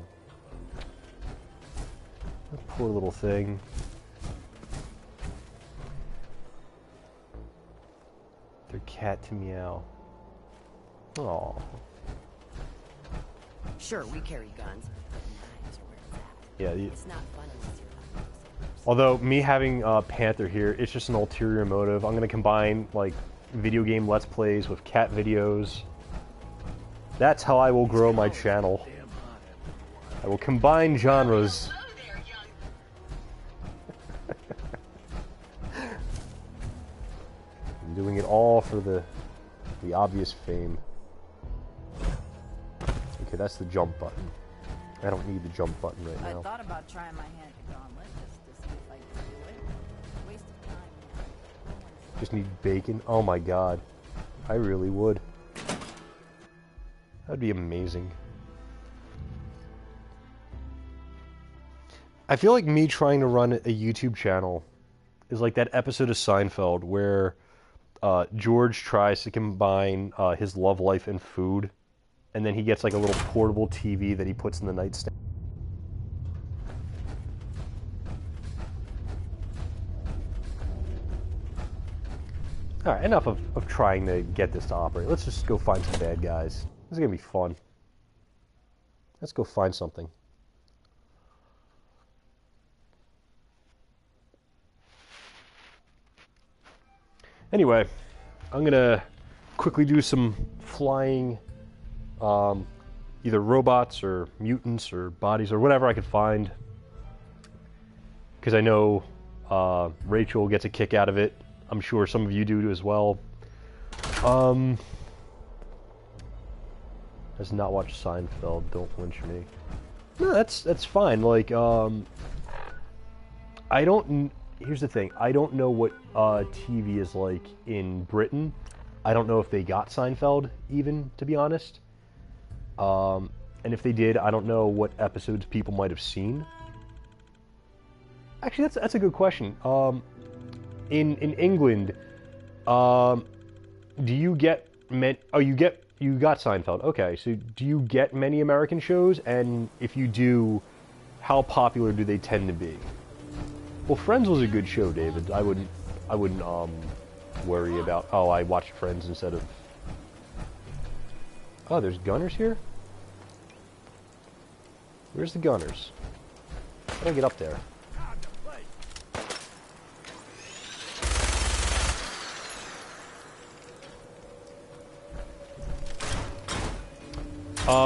Poor little thing. Their cat to meow. Oh. Sure, we carry guns. Yeah. It's not fun unless you're Although me having Panther here, it's just an ulterior motive. I'm gonna combine like video game Let's Plays with cat videos. That's how I will grow my channel. I will combine genres. I'm doing it all for the obvious fame. Okay, that's the jump button. I don't need the jump button right now. I thought about trying my hand at Gauntlet just to see if I could do it. Waste of time. Just need bacon? Oh my god. I really would. That'd be amazing. I feel like me trying to run a YouTube channel is like that episode of Seinfeld where George tries to combine his love life and food, and then he gets like a little portable TV that he puts in the nightstand. Alright, enough of trying to get this to operate. Let's just go find some bad guys. This is going to be fun. Let's go find something. Anyway, I'm going to quickly do some flying, either robots or mutants or bodies or whatever I can find. Because I know Rachel gets a kick out of it. I'm sure some of you do as well. Has not watched Seinfeld. Don't lynch me. No, that's fine. Like, I don't. Here's the thing. I don't know what TV is like in Britain. I don't know if they got Seinfeld, even, to be honest. And if they did, I don't know what episodes people might have seen. Actually, that's a good question. In England, do you get you got Seinfeld. Okay, so do you get many American shows? And if you do, how popular do they tend to be? Well, Friends was a good show, David. I wouldn't worry about, oh, I watched Friends instead of... Oh, there's gunners here? Where's the gunners? How do I get up there?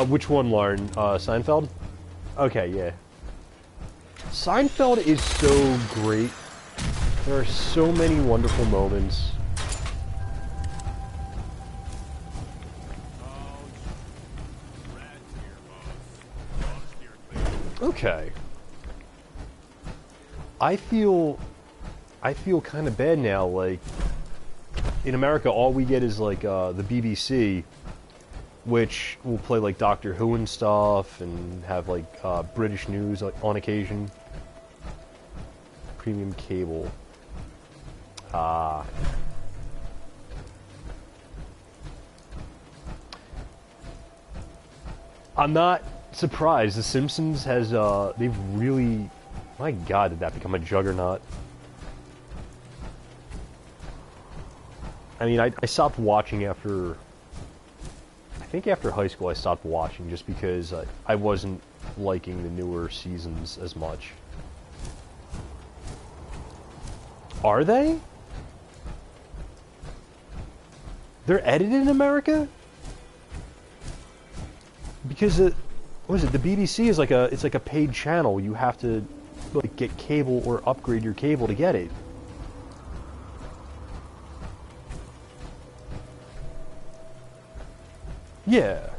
Which one, Lauren? Seinfeld? Okay, yeah. Seinfeld is so great. There are so many wonderful moments. Okay. I feel kind of bad now. Like, in America, all we get is like the BBC, which will play like Doctor Who and stuff, and have like British news on occasion. Premium cable. I'm not surprised. The Simpsons has they've really, my God, did that become a juggernaut? I mean, I stopped watching after, I think after high school I stopped watching just because I wasn't liking the newer seasons as much. Are they? They're edited in America? Because what is it? The BBC is like it's like a paid channel. You have to like get cable or upgrade your cable to get it. Yeah.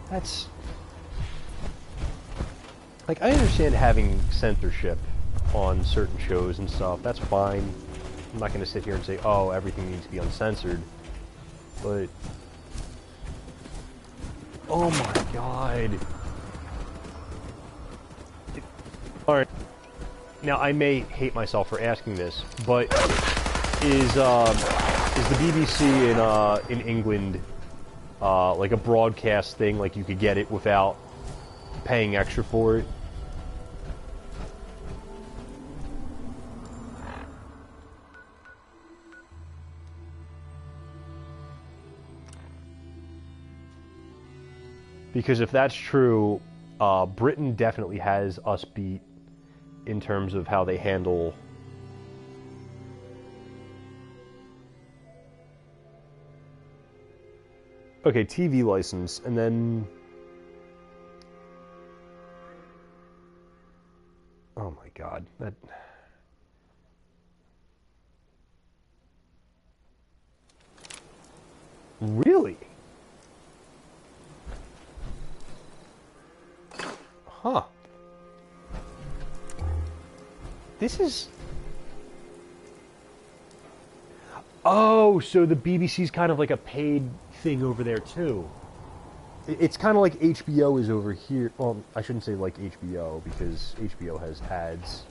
That's... Like, I understand having censorship on certain shows and stuff. That's fine. I'm not going to sit here and say, oh, everything needs to be uncensored. But... Oh my God. Alright. Now, I may hate myself for asking this, but is the BBC in England like a broadcast thing, like you could get it without paying extra for it? Because if that's true, Britain definitely has us beat in terms of how they handle... Okay, TV license, and then... Oh my god, that... Really? Huh. This is... Oh, so the BBC's kind of like a paid thing over there, too. It's kind of like HBO is over here. Well, I shouldn't say like HBO, because HBO has ads.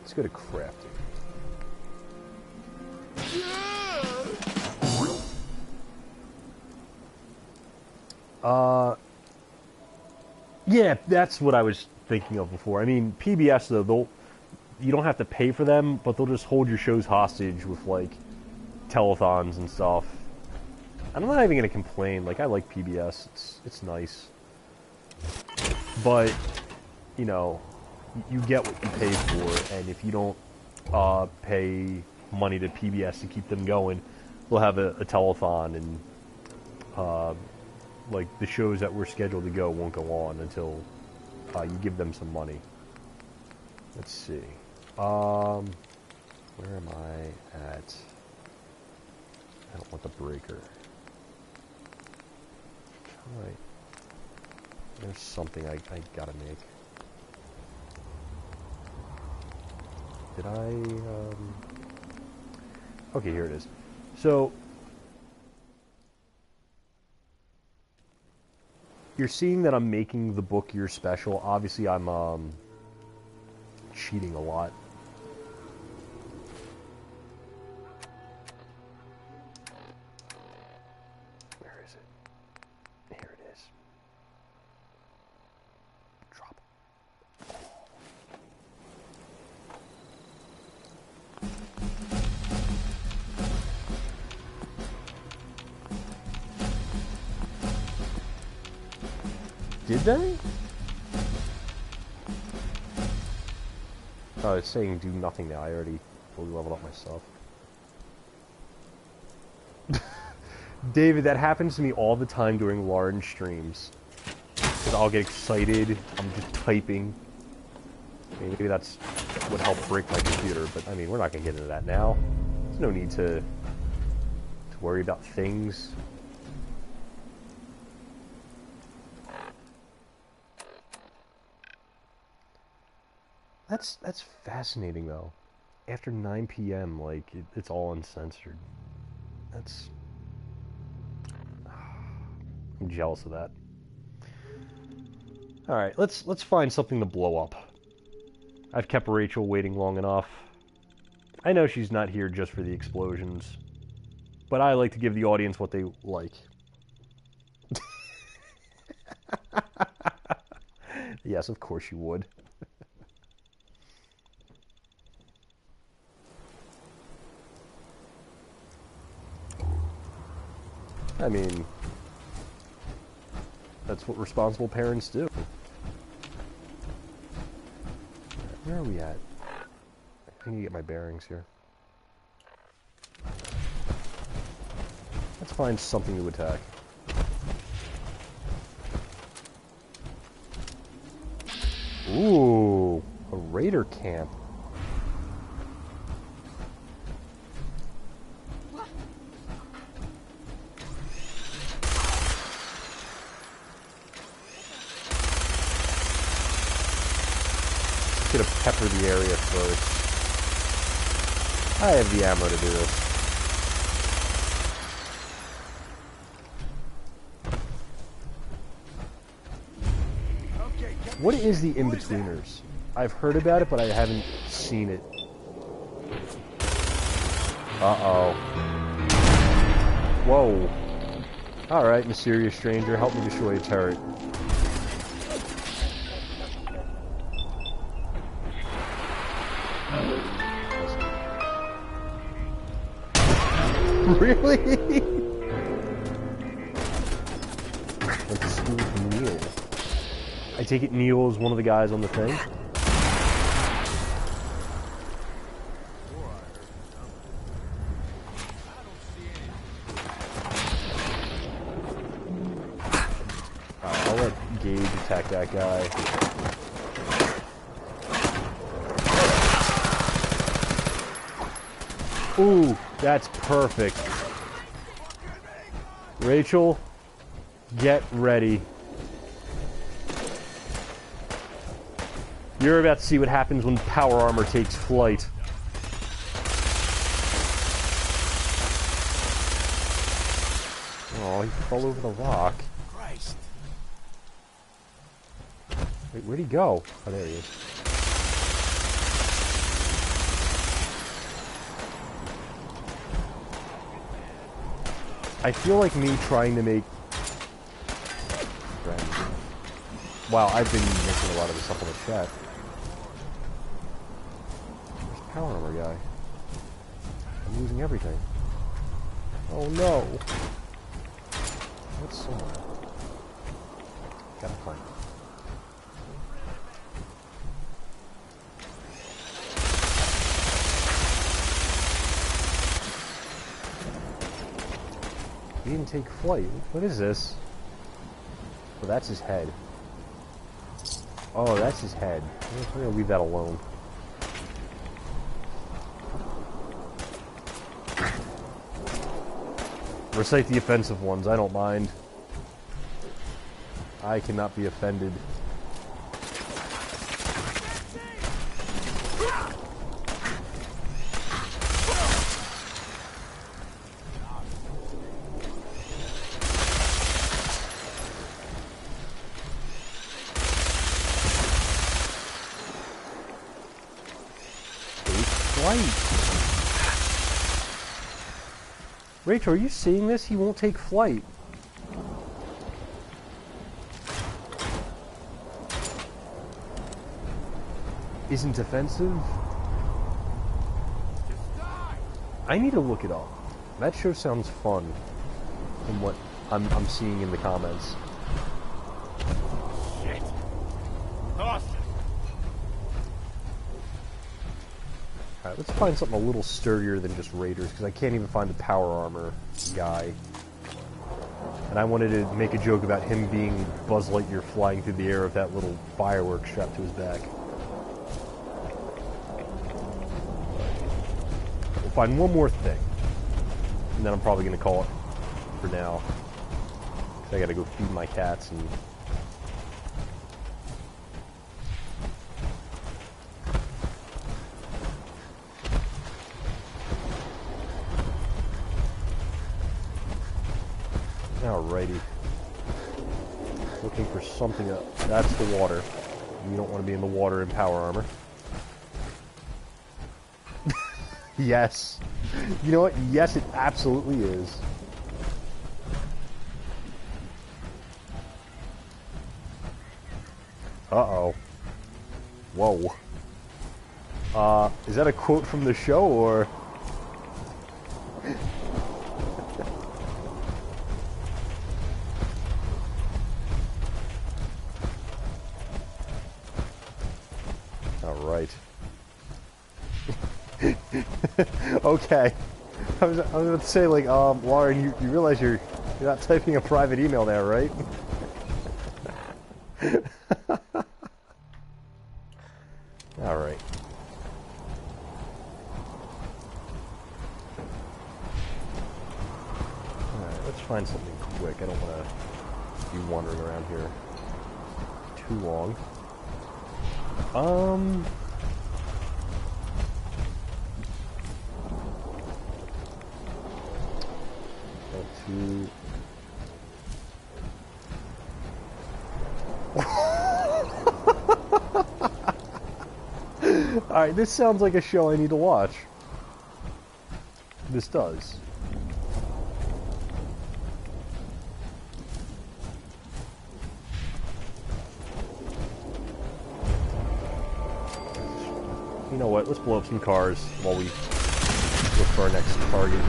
Let's go to crafting. Yeah, that's what I was thinking of before. I mean, PBS, though, you don't have to pay for them, but they'll just hold your shows hostage with, like, telethons and stuff. I'm not even going to complain. Like, I like PBS. It's nice. But, you know, you get what you pay for, and if you don't pay money to PBS to keep them going, they'll have a telethon, and like the shows that were scheduled to go won't go on until you give them some money. Let's see. Where am I at? I don't want the breaker. Alright. There's something I gotta make. Did I, Okay, here it is. So, you're seeing that I'm making the book year special. Obviously, I'm, cheating a lot. Where is it? Here it is. Drop. Did they? Oh, it's saying do nothing now. I already fully leveled up myself. David, that happens to me all the time during Lauren streams. Because I'll get excited, I'm just typing. Maybe that's what helped break my computer, but I mean, we're not going to get into that now. There's no need to worry about things. That's fascinating, though. After 9 p.m., like, it's all uncensored. That's... I'm jealous of that. Alright, let's find something to blow up. I've kept Rachel waiting long enough. I know she's not here just for the explosions, but I like to give the audience what they like. Yes, of course you would. I mean, that's what responsible parents do. Where are we at? I need to get my bearings here. Let's find something to attack. Ooh, a raider camp. Gonna pepper the area first. I have the ammo to do this. What is the In-Betweeners? I've heard about it, but I haven't seen it. Uh-oh. Whoa. Alright, mysterious stranger, help me destroy a turret. Really? Went to school with Neil. I take it Neil is one of the guys on the thing? attack that guy. Ooh, that's perfect. Rachel, get ready. You're about to see what happens when power armor takes flight. Oh, he fell over the rock. Christ. Wait, where'd he go? Oh, there he is. I feel like me trying to make friends. Wow, I've been making a lot of this up on the chat. Where's the power armor guy? I'm losing everything. Oh no! What's somewhere? Gotta find it. He didn't take flight. What is this? Oh, that's his head. Oh, that's his head. I'm gonna leave that alone. Recite the offensive ones. I don't mind. I cannot be offended. Rachel, are you seeing this? He won't take flight. Isn't offensive? I need to look it up. That show sounds fun from what I'm seeing in the comments. Shit. Awesome. Alright, let's find something a little sturdier than just raiders, because I can't even find the power armor guy. And I wanted to make a joke about him being Buzz Lightyear flying through the air with that little firework strapped to his back. We'll find one more thing, and then I'm probably going to call it for now. I gotta go feed my cats and... Alrighty. Looking for something up. That's the water. You don't want to be in the water in power armor. Yes. You know what? Yes, it absolutely is. Uh-oh. Whoa. Is that a quote from the show, or... Alright. Okay. I was about to say, like, Lauren, you realize you're not typing a private email there, right? Alright. Alright, let's find something quick. I don't want to be wandering around here too long. Alright, this sounds like a show I need to watch. This does. You know what, let's blow up some cars while we look for our next target.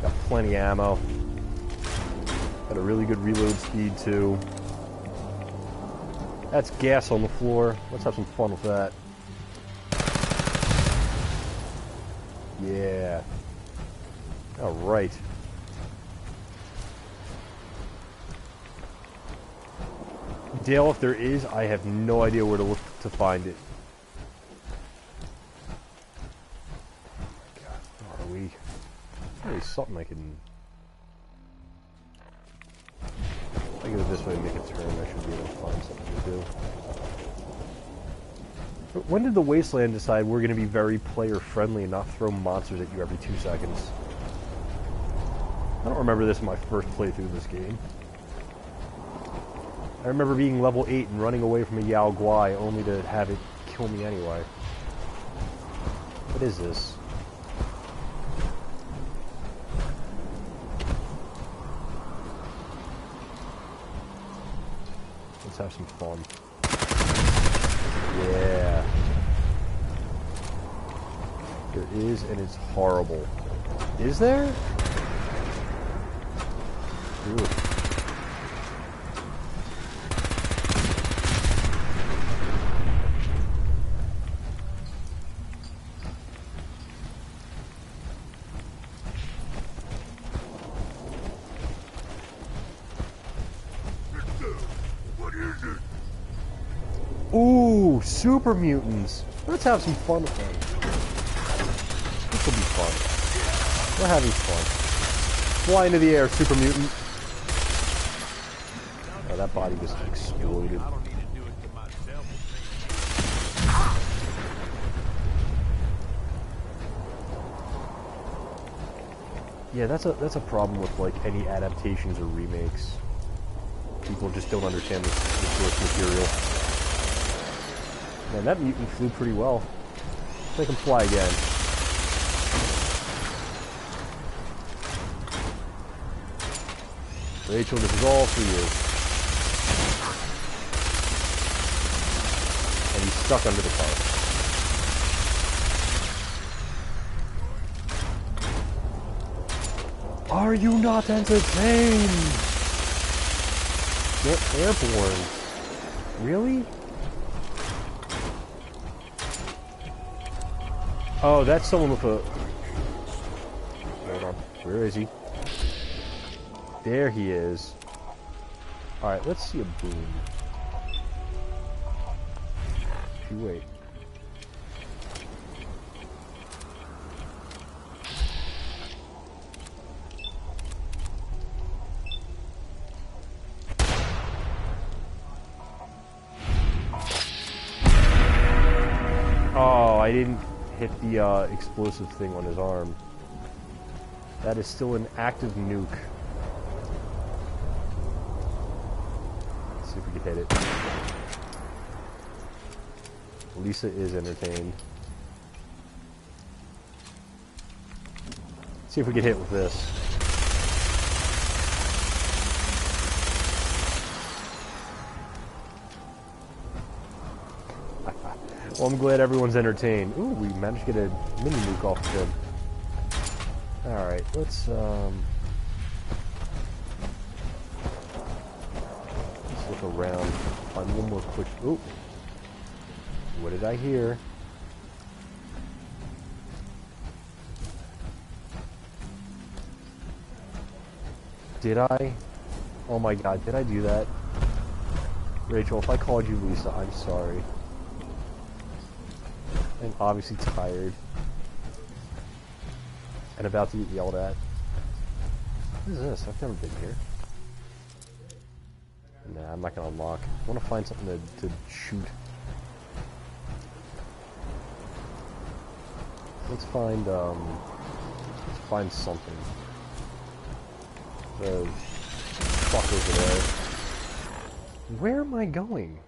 Got plenty of ammo. Got a really good reload speed too. That's gas on the floor. Let's have some fun with that. Yeah. Alright. Dale, if there is, I have no idea where to look to find it. God, are we? There's something I can. If I go this way and make a turn, I should be able to find something to do. But when did the Wasteland decide we're going to be very player-friendly and not throw monsters at you every 2 seconds? I don't remember this in my first playthrough of this game. I remember being level 8 and running away from a Yao Guai only to have it kill me anyway. What is this? Let's have some fun. Yeah. There is, and it's horrible. Is there? Ooh. Ooh, super mutants. Let's have some fun with them. This will be fun. We're having fun. Fly into the air, super mutant. Oh, that body just exploded. Yeah, that's a problem with like any adaptations or remakes. People just don't understand the source material. Man, that mutant flew pretty well. Let's make him fly again. Rachel, this is all for you. And he's stuck under the car. Are you not entertained? They're airborne. Really? Oh, that's someone with a... Hold on. Where is he? There he is. Alright, let's see a boom. You wait. Oh, I didn't hit the explosive thing on his arm. That is still an active nuke. Let's see if we can hit it. Lisa is entertained. Let's see if we can hit with this. Well, I'm glad everyone's entertained. Ooh, we managed to get a mini nuke off of him. Alright, let's look around. Find one more quick... Ooh. What did I hear? Did I? Oh my god, did I do that? Rachel, if I called you Lisa, I'm sorry. I'm obviously tired. And about to get yelled at. What is this? I've never been here. Nah, I'm not gonna unlock. I wanna find something to shoot. Let's find something. The fuck over there. Where am I going?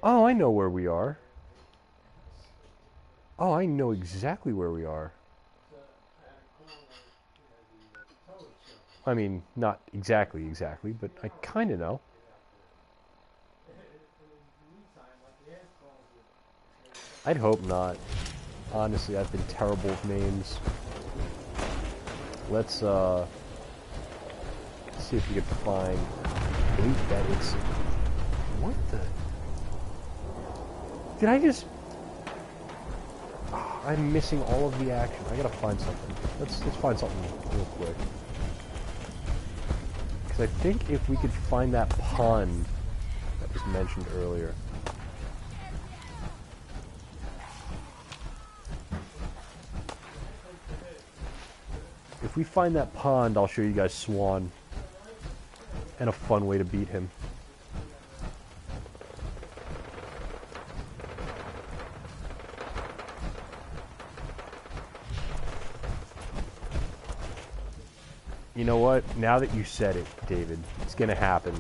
Oh, I know where we are. Oh, I know exactly where we are. I mean, not exactly, but I kind of know. I'd hope not. Honestly, I've been terrible with names. Let's see if we can find... I hate that it's... What the... Did I just... Oh, I'm missing all of the action. I gotta find something. Let's find something real quick. Because I think if we could find that pond just mentioned earlier. If we find that pond, I'll show you guys Swan. And a fun way to beat him. You know what? Now that you said it, David, it's gonna happen.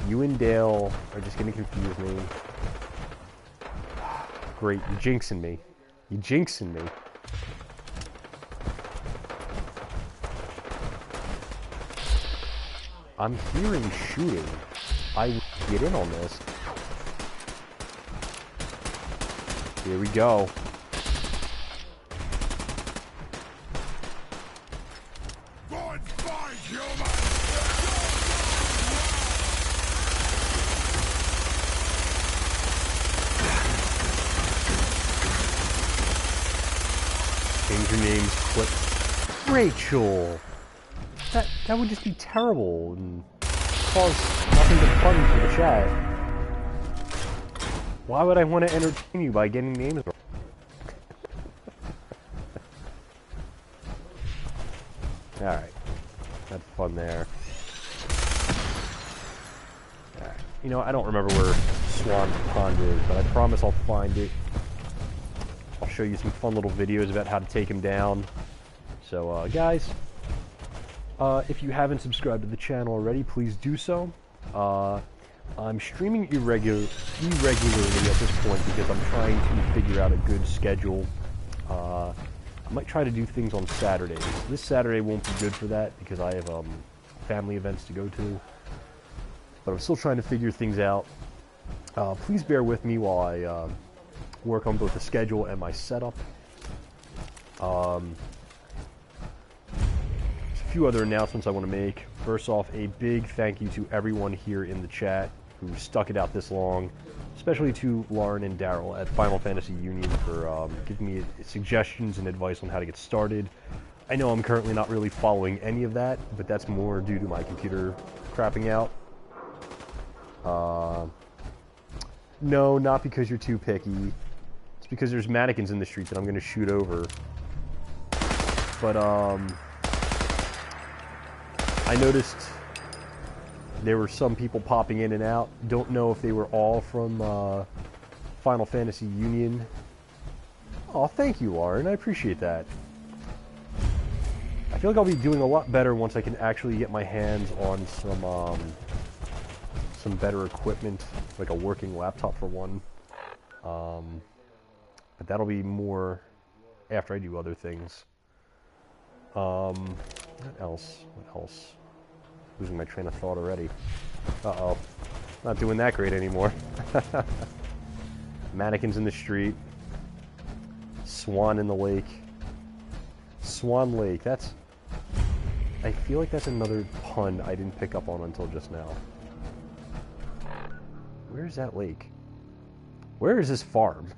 You and Dale are just gonna confuse me. Great, you're jinxing me. You're jinxing me. I'm hearing shooting. I will get in on this. Here we go. Change your names quick. Rachel! That would just be terrible and cause nothing but fun for the chat. Why would I want to entertain you by getting names wrong? Alright. Had fun there. Alright. You know, I don't remember where Swan's Pond is, but I promise I'll find it. I'll show you some fun little videos about how to take him down. So, guys, if you haven't subscribed to the channel already, please do so. I'm streaming irregularly at this point because I'm trying to figure out a good schedule. I might try to do things on Saturdays. This Saturday won't be good for that because I have family events to go to. But I'm still trying to figure things out. Please bear with me while I work on both the schedule and my setup. There's a few other announcements I want to make. First off, a big thank you to everyone here in the chat who stuck it out this long, especially to Lauren and Daryl at Final Fantasy Union for giving me suggestions and advice on how to get started. I know I'm currently not really following any of that, but that's more due to my computer crapping out. No, not because you're too picky. It's because there's mannequins in the street that I'm going to shoot over. But, I noticed there were some people popping in and out. Don't know if they were all from Final Fantasy Union. Oh, thank you, Lauren. I appreciate that. I feel like I'll be doing a lot better once I can actually get my hands on some better equipment, like a working laptop for one. But that'll be more after I do other things. What else? What else? Losing my train of thought already. Uh-oh. Not doing that great anymore. Mannequins in the street. Swan in the lake. Swan Lake. That's... I feel like that's another pun I didn't pick up on until just now. Where's that lake? Where is this farm?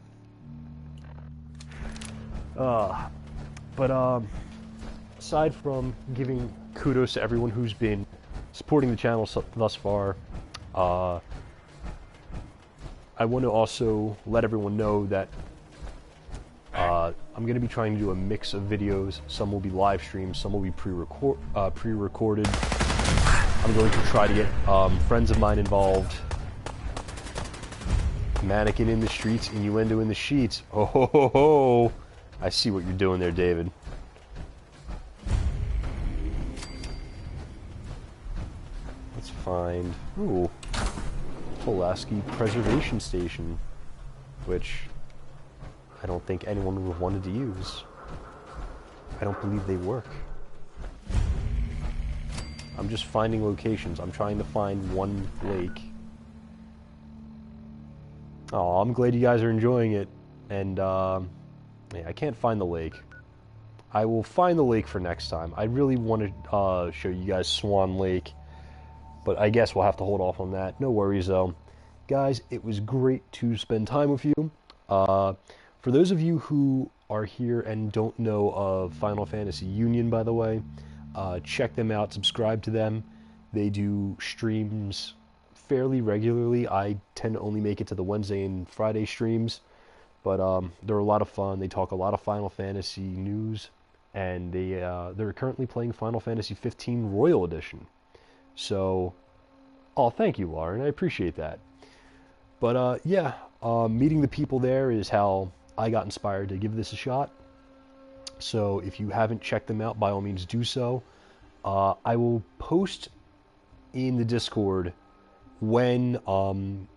Aside from giving kudos to everyone who's been supporting the channel thus far, I want to also let everyone know that I'm going to be trying to do a mix of videos. Some will be live streams, some will be pre-recorded. I'm going to try to get friends of mine involved. Mannequin in the streets, innuendo in the sheets. Oh ho ho ho! I see what you're doing there, David. Let's find... Ooh. Pulaski Preservation Station. Which I don't think anyone would have wanted to use. I don't believe they work. I'm just finding locations. I'm trying to find one lake. Oh, I'm glad you guys are enjoying it. And, yeah, I can't find the lake. I will find the lake for next time. I really want to show you guys Swan Lake. But I guess we'll have to hold off on that. No worries, though. Guys, it was great to spend time with you. For those of you who are here and don't know of Final Fantasy Union, by the way, check them out. Subscribe to them. They do streams fairly regularly. I tend to only make it to the Wednesday and Friday streams, but they're a lot of fun. They talk a lot of Final Fantasy news, and they're currently playing Final Fantasy 15 Royal Edition. So, oh, thank you, Lauren. I appreciate that. But yeah, meeting the people there is how I got inspired to give this a shot. So if you haven't checked them out, by all means do so. I will post in the Discord when I'm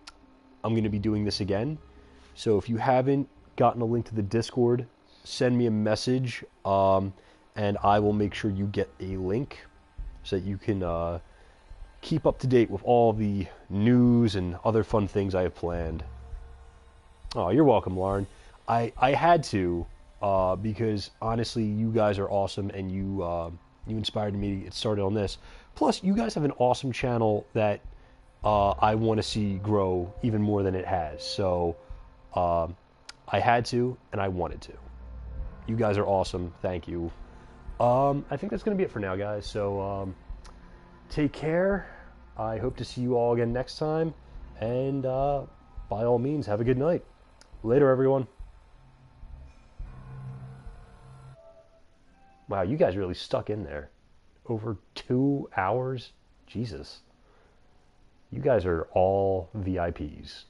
going to be doing this again. So if you haven't gotten a link to the Discord, send me a message, and I will make sure you get a link so that you can keep up to date with all the news and other fun things I have planned. Oh, you're welcome, Lauren. I had to, because honestly, you guys are awesome, and you inspired me to get started on this. Plus, you guys have an awesome channel that I want to see grow even more than it has. So, I had to, and I wanted to. You guys are awesome. Thank you. I think that's going to be it for now, guys. So, take care. I hope to see you all again next time. And by all means, have a good night. Later, everyone. Wow, you guys really stuck in there. Over 2 hours? Jesus. You guys are all VIPs.